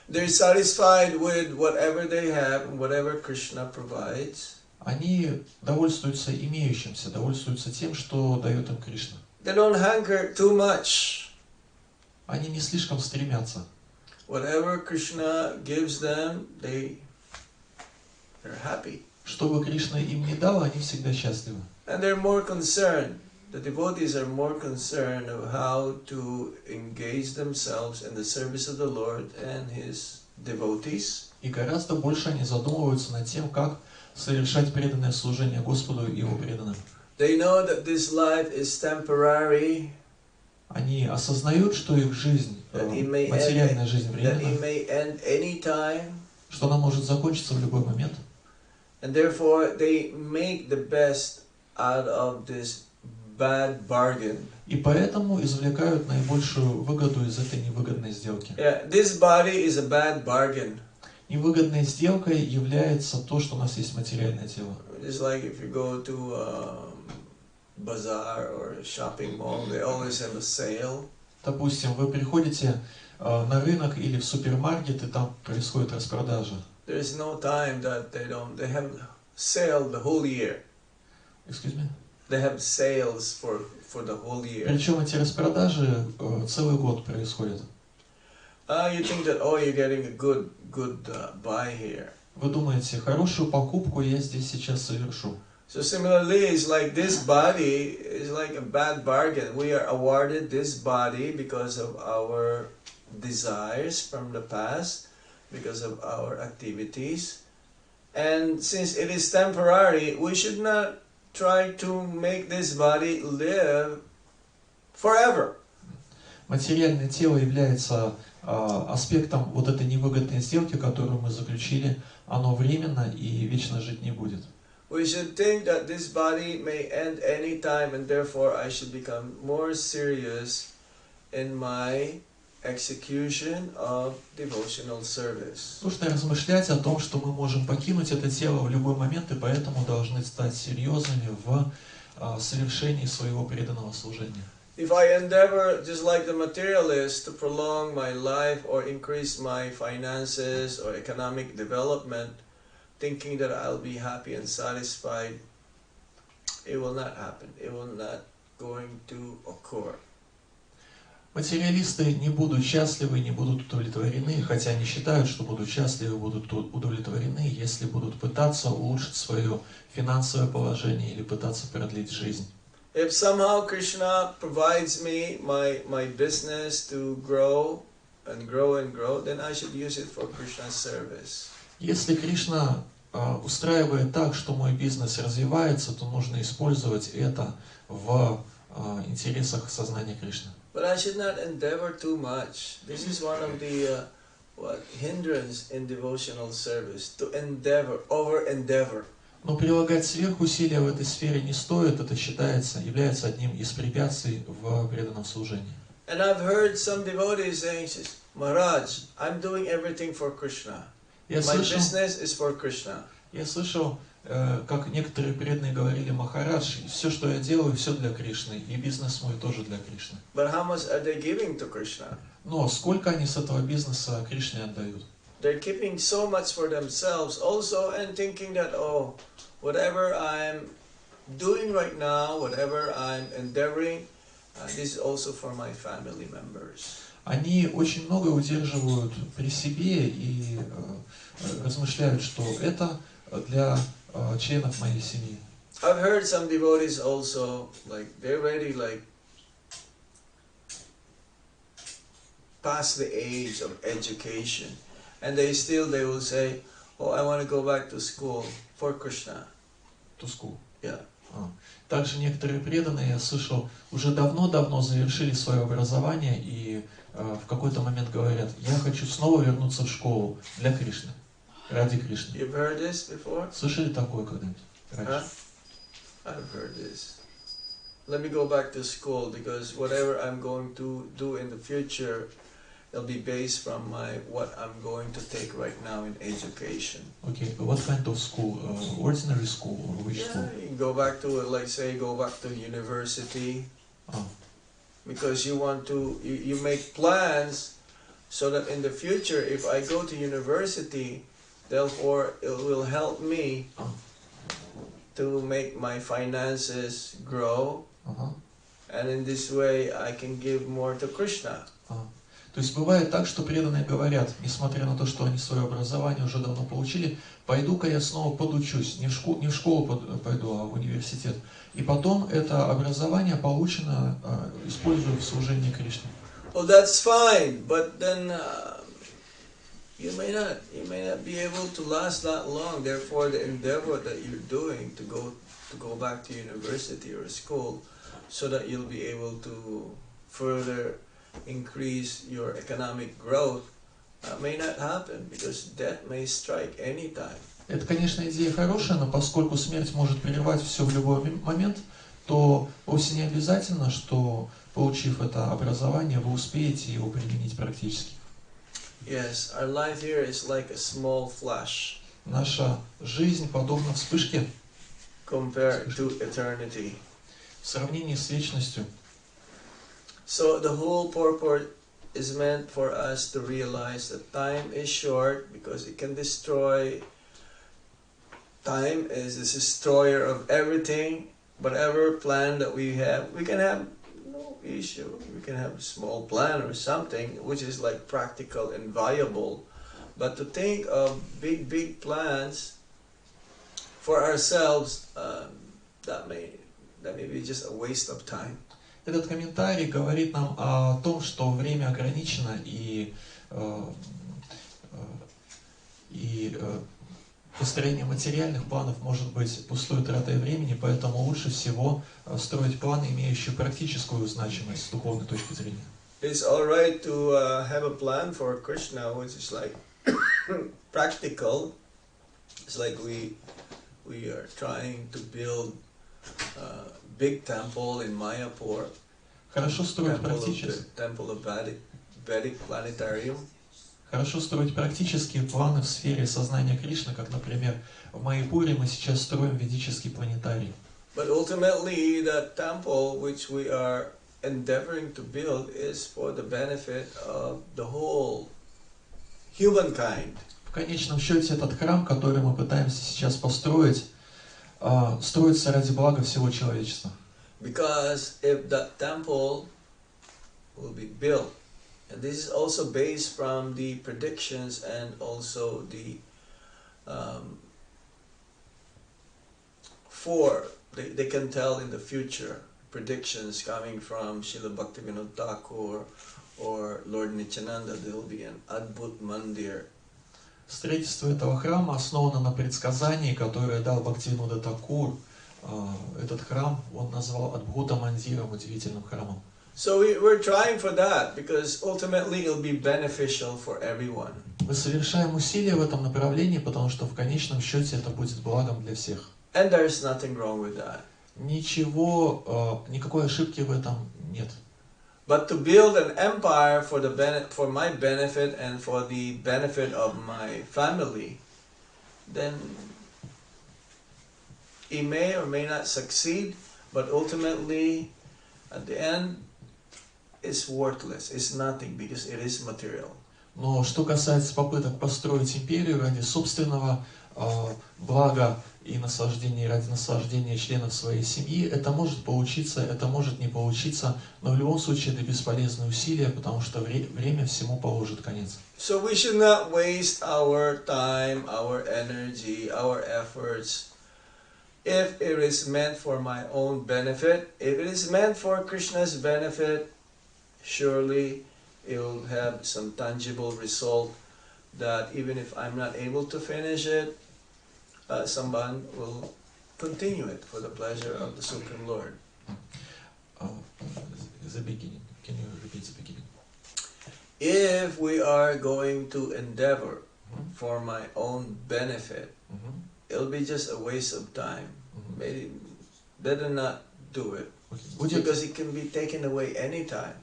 They're satisfied with whatever they have and whatever Krishna provides. Они довольствуются имеющимся, довольствуются тем, что дает им Кришна. They don't hanker too much. Они не слишком стремятся. Whatever Krishna gives them, they're happy. Что бы Кришна им не дал, они всегда счастливы. And they're more concerned. The devotees are more concerned of how to engage themselves in the service of the Lord and His devotees. И гораздо больше они задумываются над тем, как совершать преданное служение Господу и Его преданным. They know that this life is temporary. Они осознают, что их жизнь, материальная жизнь That it временна, may end any time. что она может закончиться в любой момент. And therefore they make the best out of this bad bargain. И поэтому извлекают наибольшую выгоду из этой невыгодной сделки. Yeah, this body is a bad bargain. Невыгодной сделкой является то, что у нас есть материальное тело. It's like if you go to a bazaar or a shopping mall, they always have a sale. Допустим, вы приходите на рынок или в супермаркет, и там происходит распродажа. There is no time that they have sale the whole year. Excuse me? They have sales for the whole year. Причем эти распродажи целый год происходят. You think that, oh, you're getting a good buy here. Вы думаете, хорошую покупку я здесь сейчас совершу. So similarly, it's like this body is like a bad bargain. We are awarded this body because of our desires from the past, because of our activities. And since it is temporary, we should not try to make this body live forever. Материальное тело является аспектом вот этой невыгодной сделки, которую мы заключили. Оно временно и вечно жить не будет. We should think that this body may end any time, and therefore I should become more serious in my execution of devotional service. Нужно размышлять о том, что мы можем покинуть это тело в любой момент, и поэтому должны стать серьезными в совершении своего преданного служения. If I endeavor, just like the materialist, to prolong my life or increase my finances or economic development, thinking that I'll be happy and satisfied, it will not happen. It will not going to occur. Материалисты не будут счастливы, не будут удовлетворены, хотя они считают, что будут счастливы, будут удовлетворены, если будут пытаться улучшить свое финансовое положение или пытаться продлить жизнь. If somehow Krishna provides me my business to grow and grow and grow, then I should use it for Krishna's service. Если Кришна устраивает так, что мой бизнес развивается, то нужно использовать это в интересах сознания Кришны. But I should not endeavor too much. This is one of the hindrance in devotional service, to endeavor, over-endeavor. Но прилагать сверхусилия в этой сфере не стоит, это является одним из препятствий в преданном служении. And I've heard some devotees saying, Maharaj, I'm doing everything for Krishna. My business is for Krishna. Я слышал, как некоторые преданные говорили: Махарадж, все, что я делаю, все для Кришны, и бизнес мой тоже для Кришны. But how much are they giving to Krishna? Но сколько они с этого бизнеса Кришне отдают? They're keeping so much for themselves also and thinking that, oh, whatever I'm doing right now, whatever I'm endeavoring, this is also for my family members. Они очень много удерживают при себе и размышляют, что это для членов моей семьи. I've heard some devotees also, like, they're already like past the age of education. And they will say, oh, I want to go back to school for Krishna. To school? Yeah. Также некоторые преданные, я слышал, уже давно-давно завершили свое образование и в какой-то момент говорят: я хочу снова вернуться в школу для Кришны, ради Кришны. You've heard this before? Слышали такое когда-нибудь раньше? I've heard this. Let me go back to school because whatever I'm going to do in the future, it'll be based from what I'm going to take right now in education. Okay, what kind of school? Ordinary school or which Yeah, school? you go back to, like say, go back to university, Oh, because you want to, you make plans so that in the future, if I go to university, therefore it will help me to make my finances grow, ага. and in this way I can give more to Krishna. То есть бывает так, что преданные говорят, несмотря на то, что они свое образование уже давно получили, пойду-ка я снова подучусь, не в школу пойду, а в университет. И потом это образование получено, использую в служении Кришне. Well, that's fine, but then you may not be able to last that long. Therefore, the endeavor that you're doing to go back to university or school, so that you'll be able to further increase your economic growth, may not happen, because death may strike anytime. Это, конечно, идея хорошая, но поскольку смерть может прервать все в любой момент, то вовсе не обязательно, что, получив это образование, вы успеете его применить практически. Yes, our life here is like a small flash Наша жизнь подобна вспышке compared to eternity. в сравнении с вечностью. So the whole purport is meant for us to realize that time is short, because it can destroy. Time is the destroyer of everything. Whatever plan that we can have no issue. We can have a small plan or something which is like practical and viable. But to think of big plans for ourselves, that may be just a waste of time. Этот комментарий говорит нам о том, что время ограничено и построение материальных планов может быть пустой тратой времени, поэтому лучше всего строить планы, имеющие практическую значимость с духовной точки зрения. It's all right to have a plan for Krishna, which is like practical. It's like we are trying to build a big temple in Mayapur. Хорошо строить практически. Temple of Vedic Planetarium. Хорошо строить практические планы в сфере сознания Кришны, как, например, в Майяпуре мы сейчас строим ведический планетарий. But ultimately, the temple which we are endeavoring to build is for the benefit of the whole humankind. В конечном счете, этот храм, который мы пытаемся сейчас построить, строится ради блага всего человечества. Because if that temple will be built, and this is also based from the predictions and also the they can tell in the future predictions coming from Srila Bhaktivinoda Thakur or Lord Nityananda. There will be an Adbhut Mandir. Строительство этого храма основано на предсказании, которое дал Бхактивинода Такур. Этот храм он назвал Адбхута Мандиром, удивительным храмом. So we're trying for that, because ultimately it'll be beneficial for everyone. Мы совершаем усилия в этом направлении, потому что в конечном счете это будет благом для всех. And there's nothing wrong with that. Никакой ошибки в этом нет. But to build an empire for my benefit and for the benefit of my family, then it may or may not succeed, but ultimately, at the end, it's worthless. It's nothing, because it is material. Но что касается попыток построить империю ради собственного блага и наслаждения, ради наслаждения членов своей семьи, это может получиться, это может не получиться, но в любом случае это бесполезные усилия, потому что время всему положит конец. So we should not waste our time, our energy, our efforts, if it is meant for my own benefit. If it is meant for Krishna's benefit, surely it will have some tangible result that even if I'm not able to finish it, someone will continue it for the pleasure of the Supreme Lord. The beginning. Can you repeat the beginning? If we are going to endeavor for my own benefit, it'll be just a waste of time. Maybe better not do it, because it can be taken away anytime.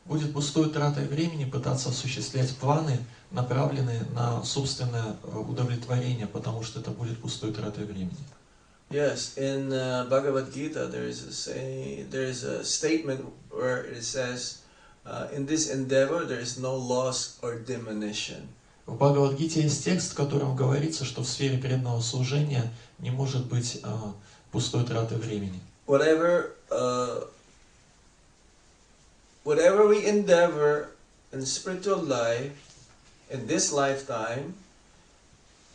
Будет пустой тратой времени пытаться осуществлять планы, направленные на собственное удовлетворение, потому что это будет пустой тратой времени. Yes, in Bhagavad Gita there is a statement where it says, in this endeavor there is no loss or diminution. В Бхагавад-гите есть текст, в котором говорится, что в сфере преданного служения не может быть пустой траты времени. Whatever we endeavor in spiritual life in this lifetime,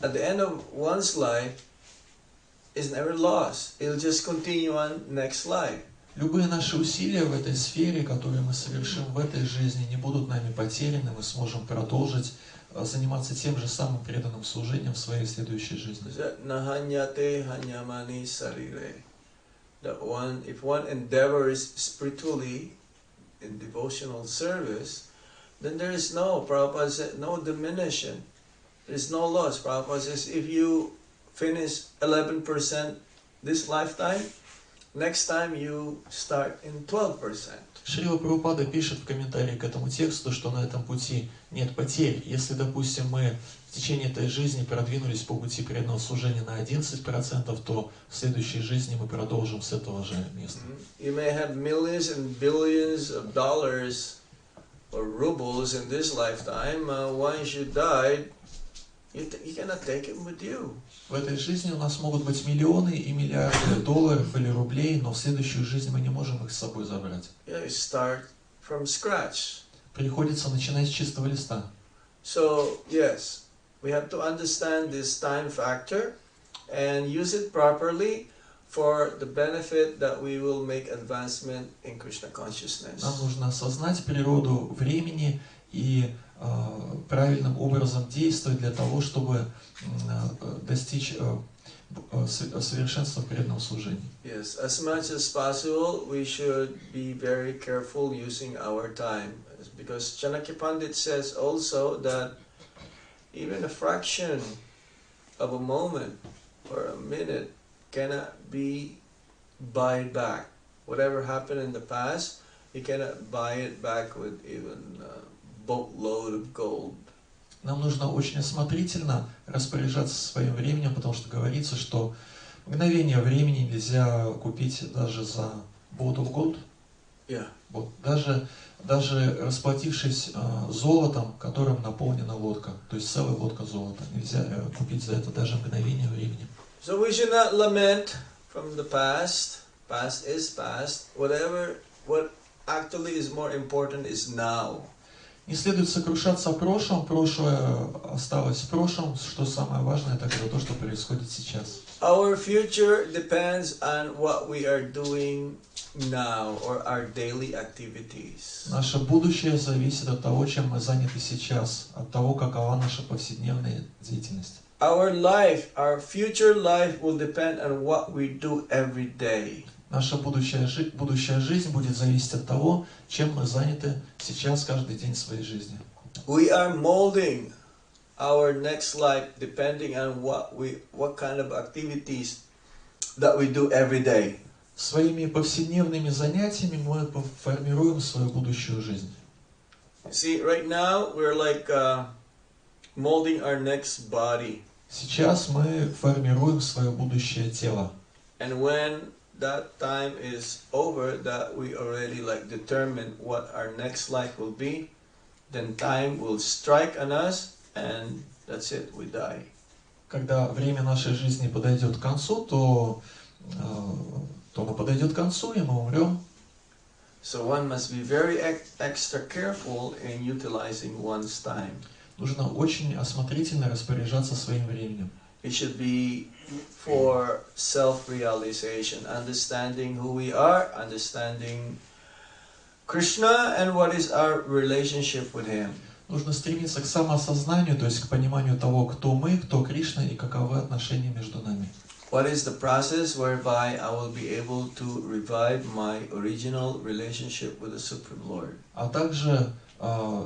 at the end of one's life, is never lost. It'll just continue on next life. Любые наши усилия в этой сфере, которые мы совершим в этой жизни, не будут нами потеряны, мы сможем продолжить заниматься тем же самым преданным служением в своей следующей жизни. If one endeavors spiritually in devotional service, then there is Prabhupada said, no diminution. There is no loss. Prabhupada says, if you finish 11% this lifetime, next time you start in 12%. Шрила Прабхупада пишет в комментарии к этому тексту, что на этом пути нет потерь. Если, допустим, мы в течение этой жизни продвинулись по пути преданного служения на 11%, то в следующей жизни мы продолжим с этого же места. You may have millions and billions of dollars or rubles in this lifetime. Once you die, you cannot take it with you. В этой жизни у нас могут быть миллионы и миллиарды долларов или рублей, но в следующую жизнь мы не можем их с собой забрать. You start from scratch. Приходится начинать с чистого листа. So, yes, we have to understand this time factor and use it properly for the benefit that we will make advancement in Krishna consciousness. Нам нужно осознать природу времени и правильным образом действовать для того, чтобы достичь совершенства в преданном служении. Yes, as much as possible, we should be very careful using our time, because Chanakya Pandit says also that even a fraction of a moment or a minute cannot be bought back. Whatever happened in the past, you cannot buy it back with even boatload of gold. Нам нужно очень осмотрительно распоряжаться своим временем, потому что говорится, что мгновение времени нельзя купить даже за boat of gold. Yeah. Вот. Даже расплатившись золотом, которым наполнена лодка, то есть целая лодка золота, нельзя купить за это даже мгновение времени. So we should not lament from the past. Past is past. What actually is more important is now. Не следует сокрушаться о прошлом, прошлое осталось в прошлом, что самое важное, это то, что происходит сейчас. Our future depends on what we are doing now or our daily activities. Наше будущее зависит от того, чем мы заняты сейчас, от того, какова наша повседневная деятельность. Our future life will depend on what we do every day. Наша будущая жизнь будет зависеть от того, чем мы заняты сейчас, каждый день своей жизни. We are molding our next life depending on what kind of activities that we do every day. Своими повседневными занятиями мы формируем свою будущую жизнь. See, right now we're like molding our next body. Сейчас мы формируем свое будущее тело. And when that time is over, that we already determine what our next life will be, then time will strike on us, and that's it, we die. Когда время нашей жизни подойдет к концу, то оно подойдет к концу, и мы умрем. So one must be very extra careful in utilizing one's time. Нужно очень осмотрительно распоряжаться своим временем. It should be for self-realization, understanding who we are, understanding Krishna, and what is our relationship with Him. Нужно стремиться к самоосознанию, то есть к пониманию того, кто мы, кто Кришна и каковы отношения между нами. What is the process whereby I will be able to revive my original relationship with the Supreme Lord? А также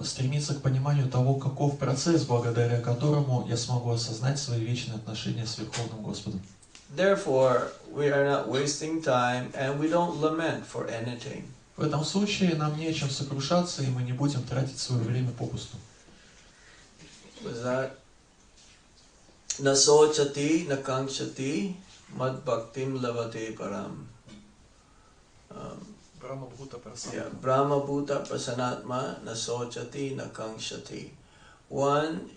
стремиться к пониманию того, каков процесс, благодаря которому я смогу осознать свои вечные отношения с Верховным Господом. Therefore, we are not wasting time and we don't lament for anything. В этом случае нам не о чем сокрушаться, и мы не будем тратить свое время попусту. Was that nasochati nakankshati mad bhaktim lavate param? Yeah, Brahma Bhuta Prasanatma Nasochati Nakankshati. One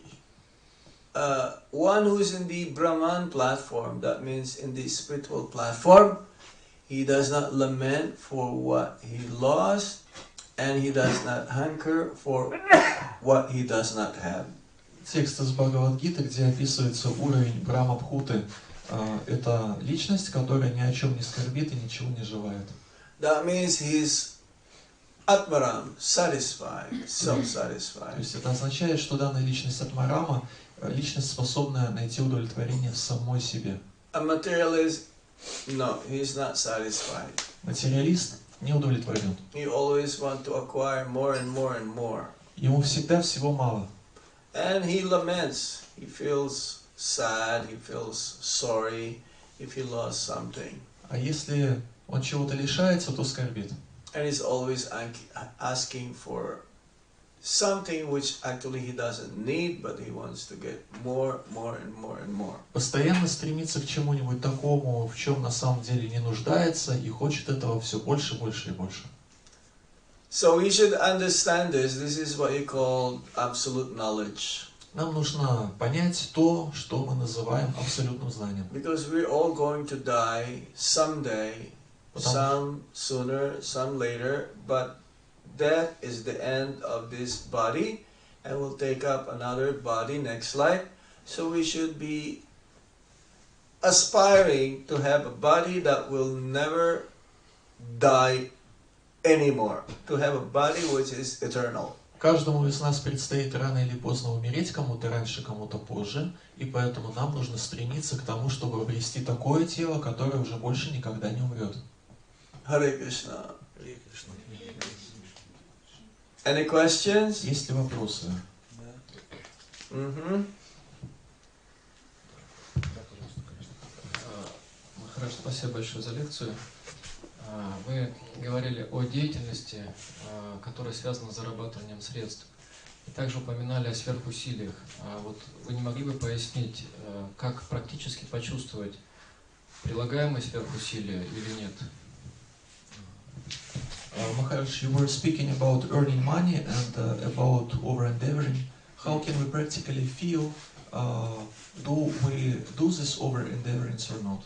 who is in the Brahman platform, that means in the spiritual platform, he does not lament for what he lost, and he does not hanker for what he does not have. Текст из Бхагавад-гиты, где описывается уровень Брахма-бхуты, это личность, которая ни о чем не скорбит и ничего не желает. That means he's Atmaram, satisfied, То self-satisfied. есть это означает, что данная личность Атмарама – личность, способная найти удовлетворение в самой себе. A materialist, no, he's not satisfied. Материалист не удовлетворен. He always wants to acquire more and more and more. Ему всегда всего мало. And he laments, he feels sad, he feels sorry if he lost something. А если он чего-то лишается, то скорбит. And he's always asking for something which actually he doesn't need, but he wants to get more, more and more and more. Постоянно стремится к чему-нибудь такому, в чем на самом деле не нуждается, и хочет этого все больше, больше и больше. So we should understand this. This is what you call absolute knowledge. Нам нужно понять то, что мы называем абсолютным знанием. Because we're all going to die someday, some sooner, some later, but death is the end of this body, and we'll take up another body next life. So we should be aspiring to have a body that will never die anymore, to have a body which is eternal. Каждому из нас предстоит рано или поздно умереть, кому-то раньше, кому-то позже, и поэтому нам нужно стремиться к тому, чтобы обрести такое тело, которое уже больше никогда не умрет. Hare Krishna. Any questions? Есть ли вопросы? Махарадж, спасибо большое за лекцию. Вы говорили о деятельности, которая связана с зарабатыванием средств. И также упоминали о сверхусилиях. Вот вы не могли бы пояснить, как практически почувствовать прилагаемые сверхусилия или нет? Maharaj, you were speaking about earning money and about over-endeavoring. How can we practically feel, do we do this over-endeavoring or not?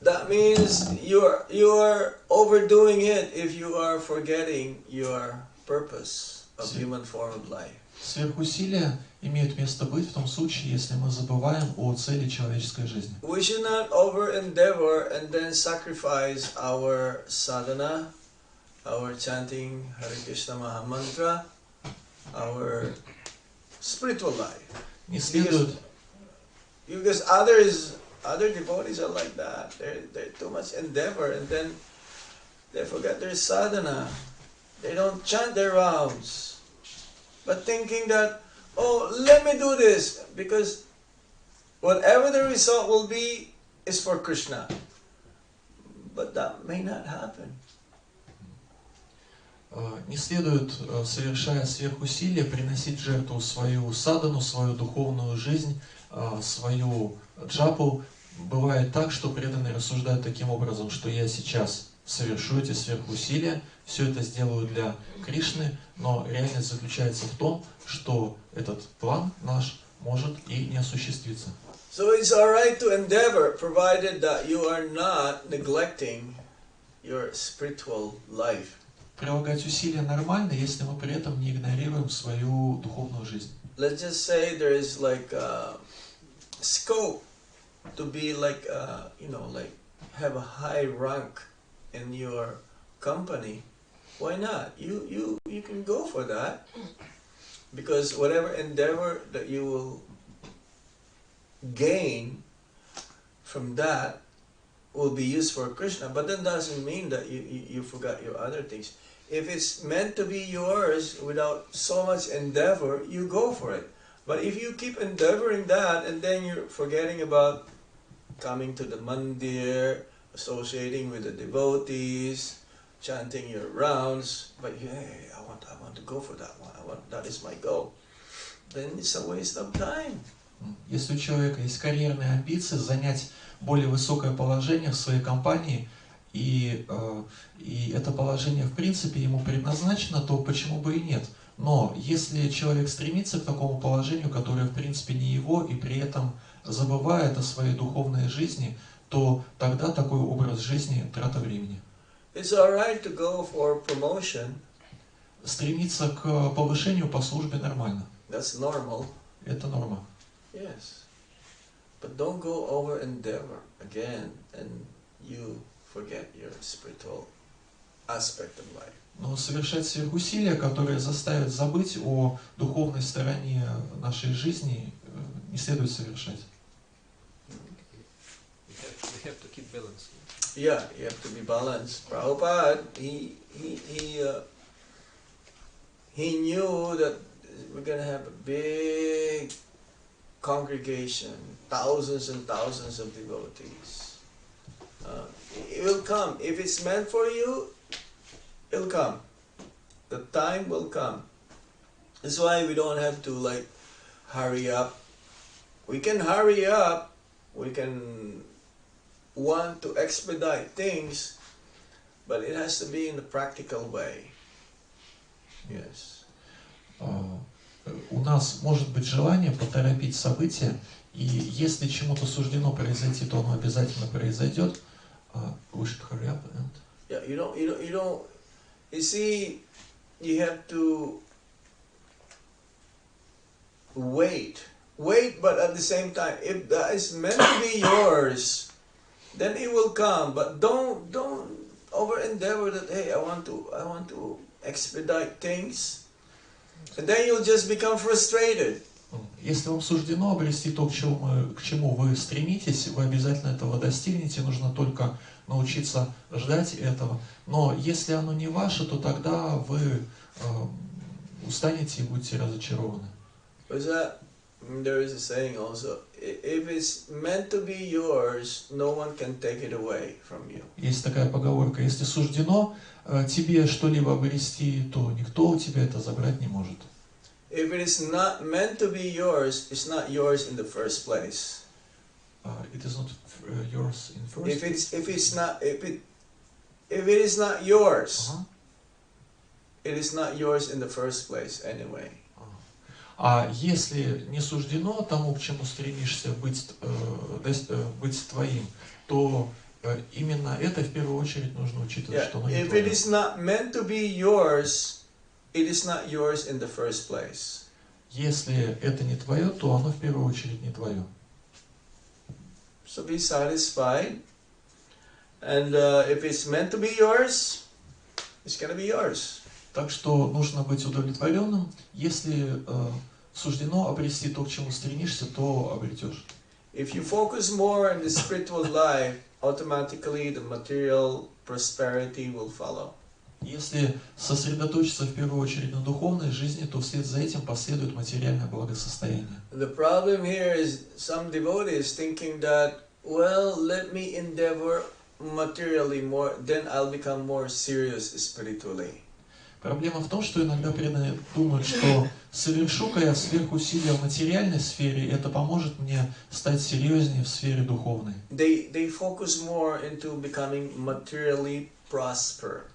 That means you are overdoing it if you are forgetting your purpose of human form of life. Сверхусилия имеют место быть в том случае, если мы забываем о цели человеческой жизни. We should not over-endeavor and then sacrifice our sadhana, our chanting Hare Krishna Maha Mantra, our spiritual life. Не следует Because other devotees are like that. They're too much endeavor and then they forget their sadhana. They don't chant their rounds. But thinking that, oh, let me do this because whatever the result will be is for Krishna. But that may not happen. Не следует, совершая сверхусилия, приносить в жертву свою садану, свою духовную жизнь, свою джапу. Бывает так, что преданные рассуждают таким образом, что я сейчас совершу эти сверхусилия, все это сделаю для Кришны, но реальность заключается в том, что этот план наш может и не осуществиться. So it's alright to endeavor, provided that you are not neglecting your spiritual life. Прилагать усилия нормально, если мы при этом не игнорируем свою духовную жизнь. Let's just say there is like scope to be like like have a high rank in your company. Why not? You can go for that, because whatever endeavor that you will gain from that will be used for Krishna, but that doesn't mean that you forgot your other things. If it's meant to be yours without so much endeavor, you go for it. But if you keep endeavoring that and then you're forgetting about coming to the mandir, associating with the devotees, chanting your rounds, but hey, I want to go for that one. That is my goal. Then it's a waste of time. Если у человека есть карьерные амбиции занять более высокое положение в своей компании, и это положение в принципе ему предназначено, то почему бы и нет? Но если человек стремится к такому положению, которое в принципе не его, и при этом забывает о своей духовной жизни, то тогда такой образ жизни – трата времени. It's all right to go for promotion. Стремиться к повышению по службе нормально. That's normal. Это норма. Yes. But don't go over endeavor again and you forget your spiritual aspect of life. Но совершать сверхусилия, которые заставят забыть о духовной стороне нашей жизни, не следует совершать. We have to keep balance. Yeah, you have to be balanced. Prabhupada, he knew that we're going to have a big congregation, thousands and thousands of devotees. It will come. If it's meant for you, it'll come. The time will come. That's why we don't have to hurry up. We can hurry up. We can want to expedite things, but it has to be in the practical way. Yes. У нас может быть желание поторопить события, и если чему-то суждено произойти, то оно обязательно произойдет. We should hurry up and... Yeah, you don't. You see, you have to wait, but at the same time, if that is meant to be yours, then it will come. But don't over endeavor that. Hey, I want to expedite things. And then you'll just become frustrated. Если вам суждено обрести то, к чему вы стремитесь, вы обязательно этого достигнете, нужно только научиться ждать этого. Но если оно не ваше, то тогда вы устанете и будете разочарованы. There is a saying also, if it's meant to be yours, no one can take it away from you. Есть такая поговорка: если суждено тебе что-либо обрести, то никто у тебя это забрать не может. If it is not meant to be yours, it's not yours in the first place. It is not yours in first. If it is not yours, it is not yours in the first place anyway. А если не суждено тому, к чему стремишься быть твоим, то именно это в первую очередь нужно учитывать, что оно не If твое. it is not meant to be yours, it is not yours in the first place. Если это не твое, то оно в первую очередь не твое. So be satisfied, and if it's meant to be yours, it's going to be yours. Так что нужно быть удовлетворенным. Если суждено обрести то, к чему стремишься, то обретешь. If you focus more on the spiritual life, automatically the material prosperity will follow. Если сосредоточиться в первую очередь на духовной жизни, то вслед за этим последует материальное благосостояние. The problem here is some devotees thinking that, well, let me endeavor materially more, then I'll become more serious spiritually. Проблема в том, что иногда преданные думают, что совершу-ка я сверхусилия в материальной сфере, это поможет мне стать серьезнее в сфере духовной. They focus more into becoming materially prosperous.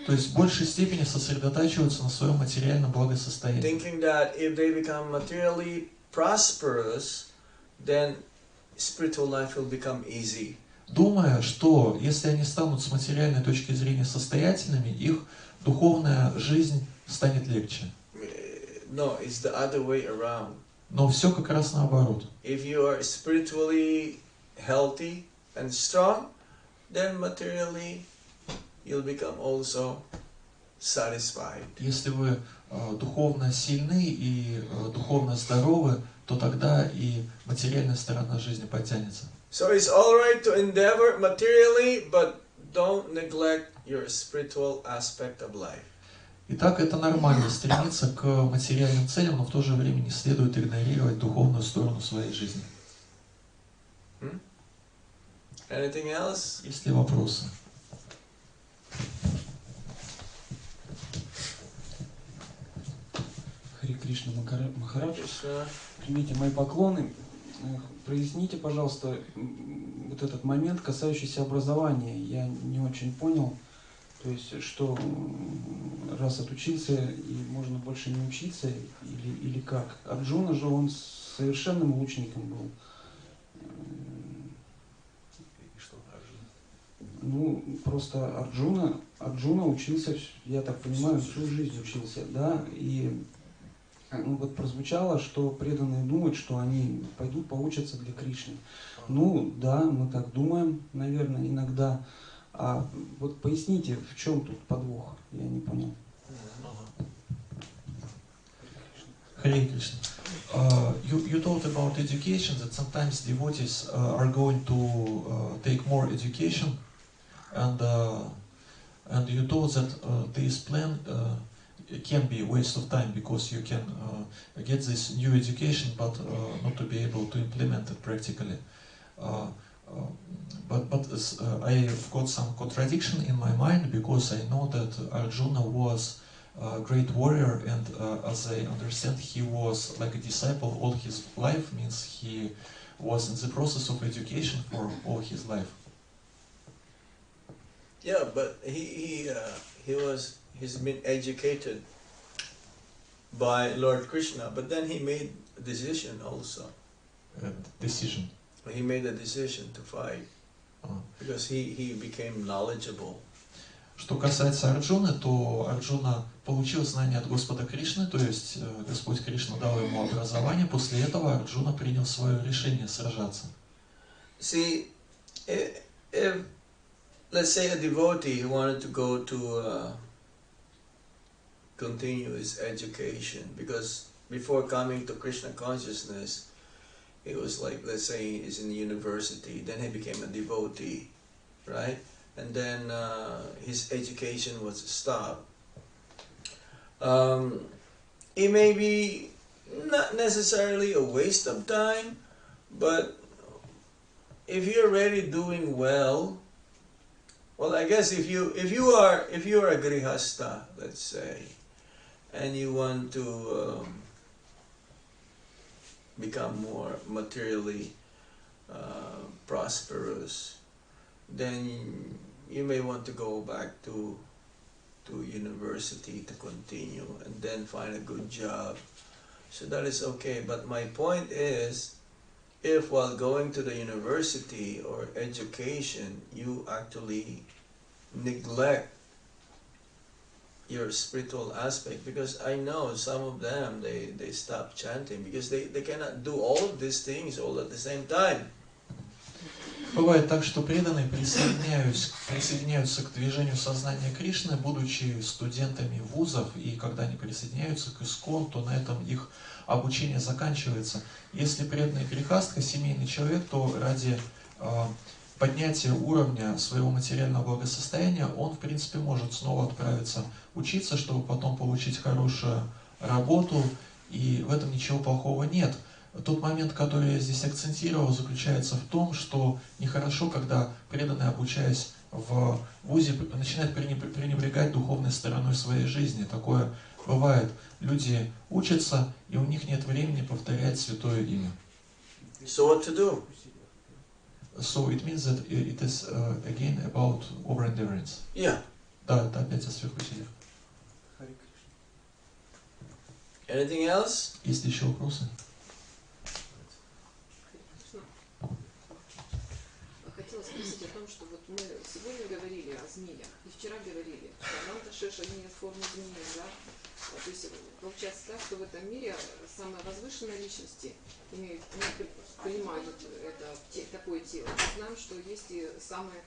То есть в большей степени сосредотачиваются на своем материальном благосостоянии. Thinking that if they become materially prosperous, then spiritual life will become easy. Думая, что если они станут с материальной точки зрения состоятельными, их духовная жизнь станет легче. No, it's the other way around. Но все как раз наоборот. If you are spiritually healthy and strong, then materially you'll become also satisfied. Если вы духовно сильны и духовно здоровы, то тогда и материальная сторона жизни подтянется. So it's all right to endeavor materially, but don't neglect your spiritual aspect of life. Итак, это нормально стремиться к материальным целям, но в то же время не следует игнорировать духовную сторону своей жизни. Anything else? Есть ли вопросы? Хари Кришна Махарадж. Krishna. Примите мои поклоны. Проясните, пожалуйста, вот этот момент, касающийся образования. Я не очень понял, то есть, что раз отучился и можно больше не учиться, или как? Арджуна же он совершенным лучником был. Ну, просто Арджуна учился, я так понимаю, всю жизнь учился, да, и ну, вот прозвучало, что преданные думают, что они пойдут поучатся для Кришны. Ну, да, мы так думаем, наверное, иногда. А вот поясните, в чем тут подвох? Я не понял. Hare Krishna. You told about education, that sometimes devotees are going to take more education, and you told that this plan can be a waste of time because you can get this new education but not to be able to implement it practically. But I've got some contradiction in my mind because I know that Arjuna was a great warrior, and as I understand, he was like a disciple all his life, means he was in the process of education for all his life. Yeah, but he's been educated by Lord Krishna, but then he made a decision also. Decision. He made a decision to fight because he became knowledgeable. Что касается Арджуны, то Арджуна получил знания от Господа Кришны, то есть Господь Кришна дал ему образование, после этого Арджуна принял свое решение сражаться. See, if let's say a devotee who wanted to go to continue his education, because before coming to Krishna consciousness, he was like, let's say he's in university, then he became a devotee, right? And then his education was stopped. It may be not necessarily a waste of time, but if you're already doing well, I guess if you are a grihasta, let's say, and you want to become more materially prosperous, then you may want to go back to university to continue and then find a good job. So that is okay. But my point is, if while going to the university or education, you actually neglect your spiritual aspect, because I know some of them, they stop chanting because they cannot do all of these things all at the same time. Бывает так, что преданные присоединяются к движению сознания Кришны, будучи студентами вузов, и когда они присоединяются к ИСККОН, то на этом их обучение заканчивается. Если преданный грехастха, семейный человек, то ради поднятия уровня своего материального благосостояния он, в принципе, может снова отправиться учиться, чтобы потом получить хорошую работу, и в этом ничего плохого нет. Тот момент, который я здесь акцентировал, заключается в том, что нехорошо, когда преданный, обучаясь в вузе, начинает пренебрегать духовной стороной своей жизни. Такое бывает. Люди учатся, и у них нет времени повторять святое имя. So what to do? So it means that it is again about over-endurance. Yeah. Да, это опять о сверхусилиях. Anything else? Есть еще вопросы? Хотела спросить о том, что вот мы сегодня говорили о змеях, и вчера говорили, что Ананта Шеша имеет форму змеи, да? То есть получается так, что в этом мире самые возвышенные личности принимают это, такое тело. Мы знаем, что есть и самые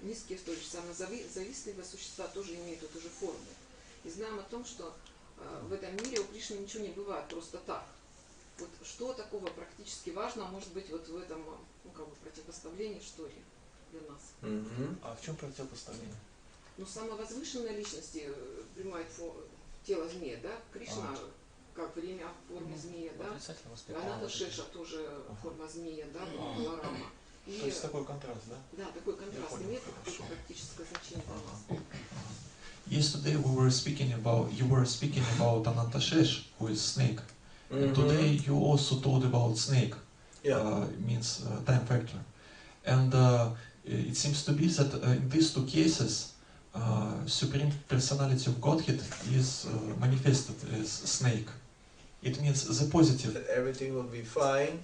низкие, что ли, самые завистливые существа тоже имеют эту же форму. И знаем о том, что в этом мире у Кришны ничего не бывает просто так. Вот что такого практически важного может быть вот в этом противопоставлении, что ли, для нас? А в чем противопоставление? Самовозвышенные личности принимают тело змея, да? Кришна как время в форме змея, да? Ананта Шеша тоже форма змея, да? Баларама. То есть такой контраст, да? Да, такой контраст имеет какое-то практическое значение для нас. Yesterday you were speaking about Anantashesh, who is snake. And today you also told about snake. Yeah. Means time factor. And it seems to be that in these two cases, Supreme Personality of Godhead is manifested as snake. It means the positive. That everything will be fine,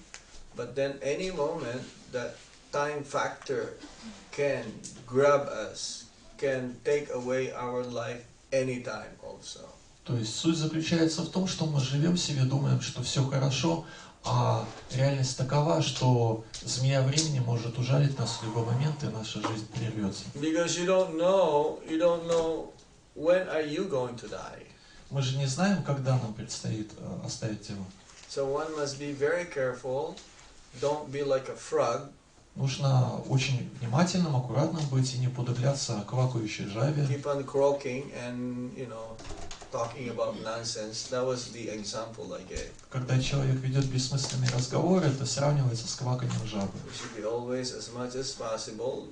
but then any moment that time factor can grab us, can take away our life anytime also. То есть суть заключается в том, что мы живем себе, думаем, что все хорошо, а реальность такова, что змея времени может ужалить нас в любой момент, и наша жизнь прервется. Because you don't know when are you going to die. Мы же не знаем, когда нам предстоит оставить тело. So one must be very careful. Don't be like a frog. Нужно очень внимательным, аккуратным быть и не уподобляться квакающей жабе. Keep on croaking and, talking about nonsense. That was the example I gave. Когда человек ведет бессмысленные разговоры, это сравнивается с кваканием жабы. We should be always, as much as possible,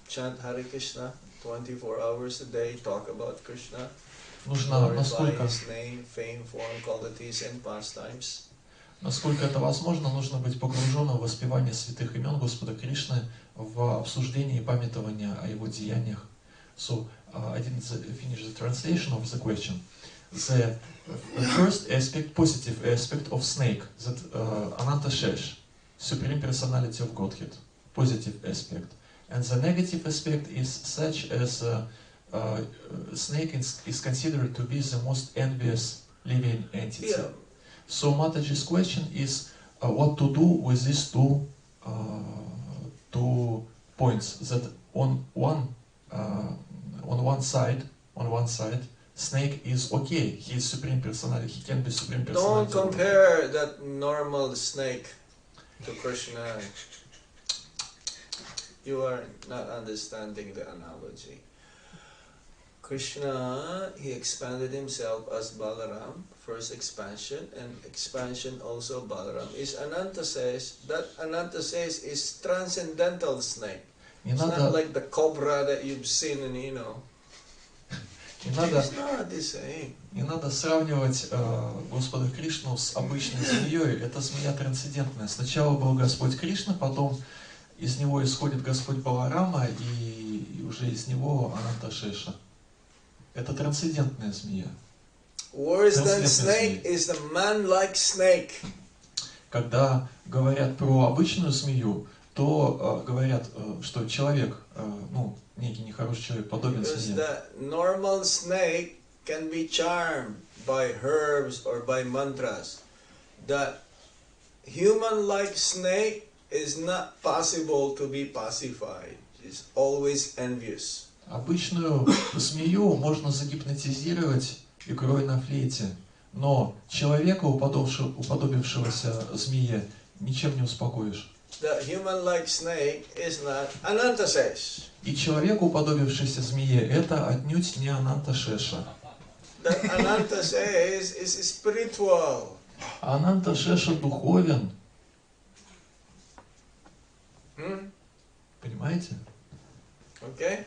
chant Hare Krishna 24 hours a day, talk about Krishna, Нужно, glorify His name, fame, form, qualities, and pastimes. Насколько это возможно, нужно быть погруженным в воспевание святых имен Господа Кришны, в обсуждение и памятование о Его деяниях. So, I didn't finish the translation of the question. The first aspect, positive aspect of snake, that Anantashesh, Supreme Personality of Godhead, positive aspect. And the negative aspect is such as snake is considered to be the most envious living entity. Yeah. So Mataji's question is what to do with these two points. That on one side, snake is okay. He is supreme personality. He can be supreme personality. Don't compare that normal snake to Krishna. You are not understanding the analogy. Krishna, he expanded himself as Balaram, first expansion, and expansion also Balaram is Anantasesh. That Anantasesh is transcendental snake. It's not like the cobra that you've seen in, It's not the same. Не надо сравнивать Господа Кришну с обычной змеей. Это змея трансцендентная. Сначала был Господь Кришна, потом из него исходит Господь Баларама, и уже из него Ананташеша. Это трансцендентная змея. Worse than snake is the man-like snake. Когда говорят про обычную змею, то говорят, что человек, некий нехороший человек, подобен змее. The normal snake can be charmed by herbs or by mantras. The human-like snake is not possible to be pacified. It's always envious. Обычную змею можно загипнотизировать игрой на флейте, но человека, уподобившегося змее, ничем не успокоишь. The human-like snake is not Anantasesh. И человек, уподобившийся змее, это отнюдь не Ананташеша. That Anantasesh is spiritual. Ананташеша духовен. Понимаете? Okay?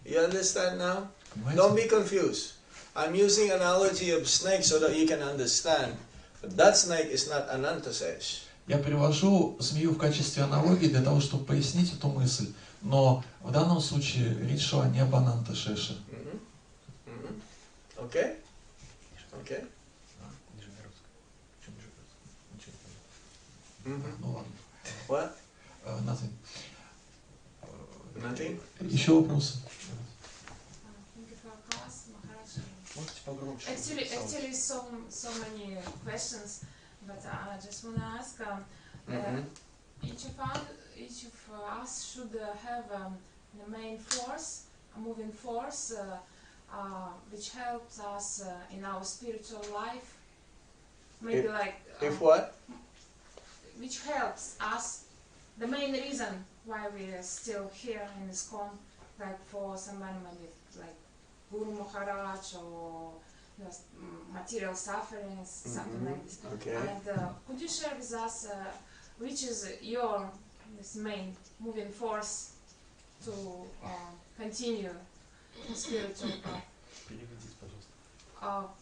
You understand now? Понимаете? Don't be confused. I'm using analogy of snake so that you can understand. But that snake is not Anantasesh. Я привожу змею в качестве аналогии для того, чтобы пояснить эту мысль. Но в данном случае речь шла не об Ананташеше. Okay? Okay? Ну ладно. What? Nothing. Nothing? Еще вопросы? Можете погромче? Actually, so many questions, but I just want to ask. Each of us should have the main force, a moving force, which helps us in our spiritual life. Maybe If what? Which helps us. The main reason why we are still here in ISKCON, like for somebody maybe like Guru Maharaj or material sufferings, something like this. Okay. And could you share with us which is this main moving force to continue spiritual path.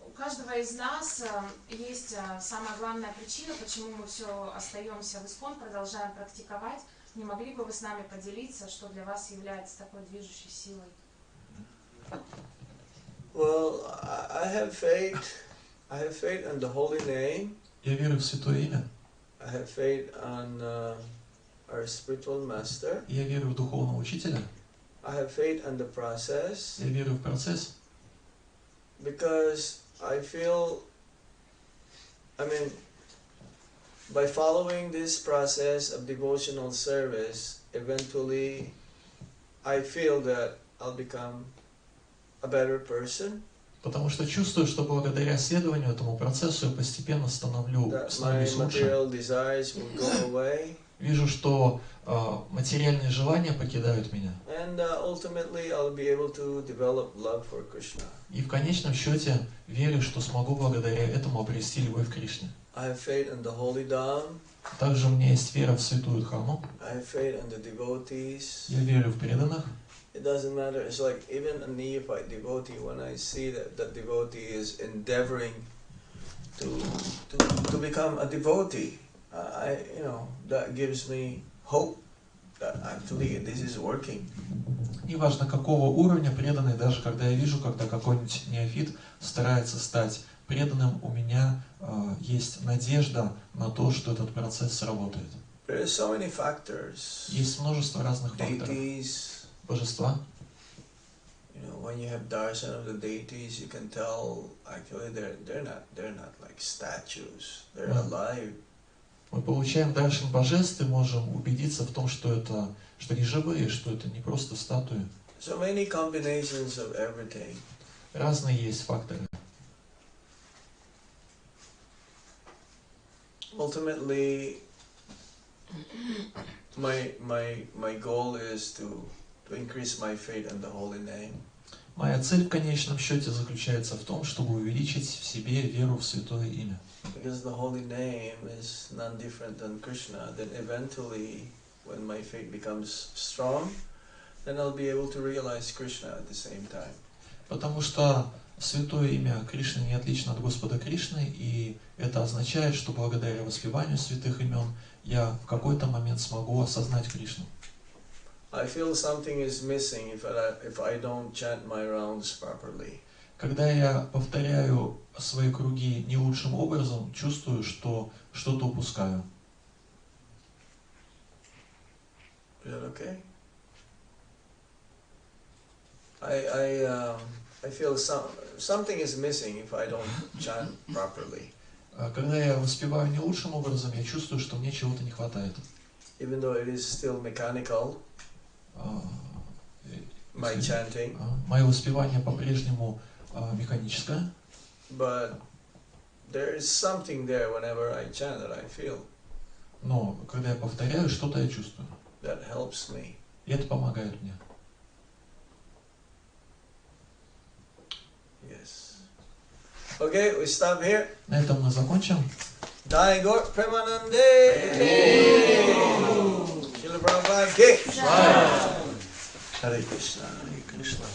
У каждого из нас есть самая главная причина, почему мы все остаемся в Искон, продолжаем практиковать. Не могли бы вы с нами поделиться, что для вас является такой движущей силой? Well, I have faith. I have faith in the holy name. Я верю в святое имя. I have faith on our spiritual master. Я верю в духовного учителя. I have faith in the process. Я верю в процесс. Because I feel, by following this process of devotional service, eventually I feel that I'll become a better person. Потому что чувствую, что благодаря следованию этому процессу я постепенно становлюсь лучше. Вижу, что материальные желания покидают меня. И в конечном счете верю, что смогу благодаря этому обрести любовь к Кришне. Также у меня есть вера в святую Дхамму. Я верю в преданных. It doesn't matter. It's like even a neophyte devotee, when I see that the devotee is endeavoring to become a devotee, that gives me hope that actually this is working. Неважно какого уровня преданный, даже когда я вижу, когда какой-нибудь неофит старается стать преданным, у меня есть надежда на то, что этот процесс сработает. There are so many factors. Есть множество разных факторов. Божества. When you have darshan of the deities, you can tell actually they're not like statues. They're alive. Мы получаем даршан божеств и можем убедиться в том, что они живые, что это не просто статуи. So many combinations of everything. Разные есть факторы. Ultimately, my goal is to increase my faith in the holy name. Моя цель в конечном счете заключается в том, чтобы увеличить в себе веру в святое имя. Because the holy name is none different than Krishna, then eventually, when my faith becomes strong, then I'll be able to realize Krishna at the same time. Потому что святое имя Кришны не отлично от Господа Кришны, и это означает, что благодаря воспеванию святых имен я в какой-то момент смогу осознать Кришну. I feel something is missing if I don't chant my rounds properly. Когда я повторяю свои круги не лучшим образом, чувствую, что что-то упускаю. Is that okay? I feel something is missing if I don't chant properly. Когда я воспеваю не лучшим образом, я чувствую, что мне чего-то не хватает. Even though it is still mechanical. My chanting. Мое воспевание по-прежнему механическое. But there is something there whenever I chant that I feel. Но когда я повторяю, что-то я чувствую. That helps me. И это помогает мне. Yes. Okay, we stop here. На этом мы закончим. Jai Gaur Premanande. Srila Prabhupada ki. Hare Krishna, Hare Krishna.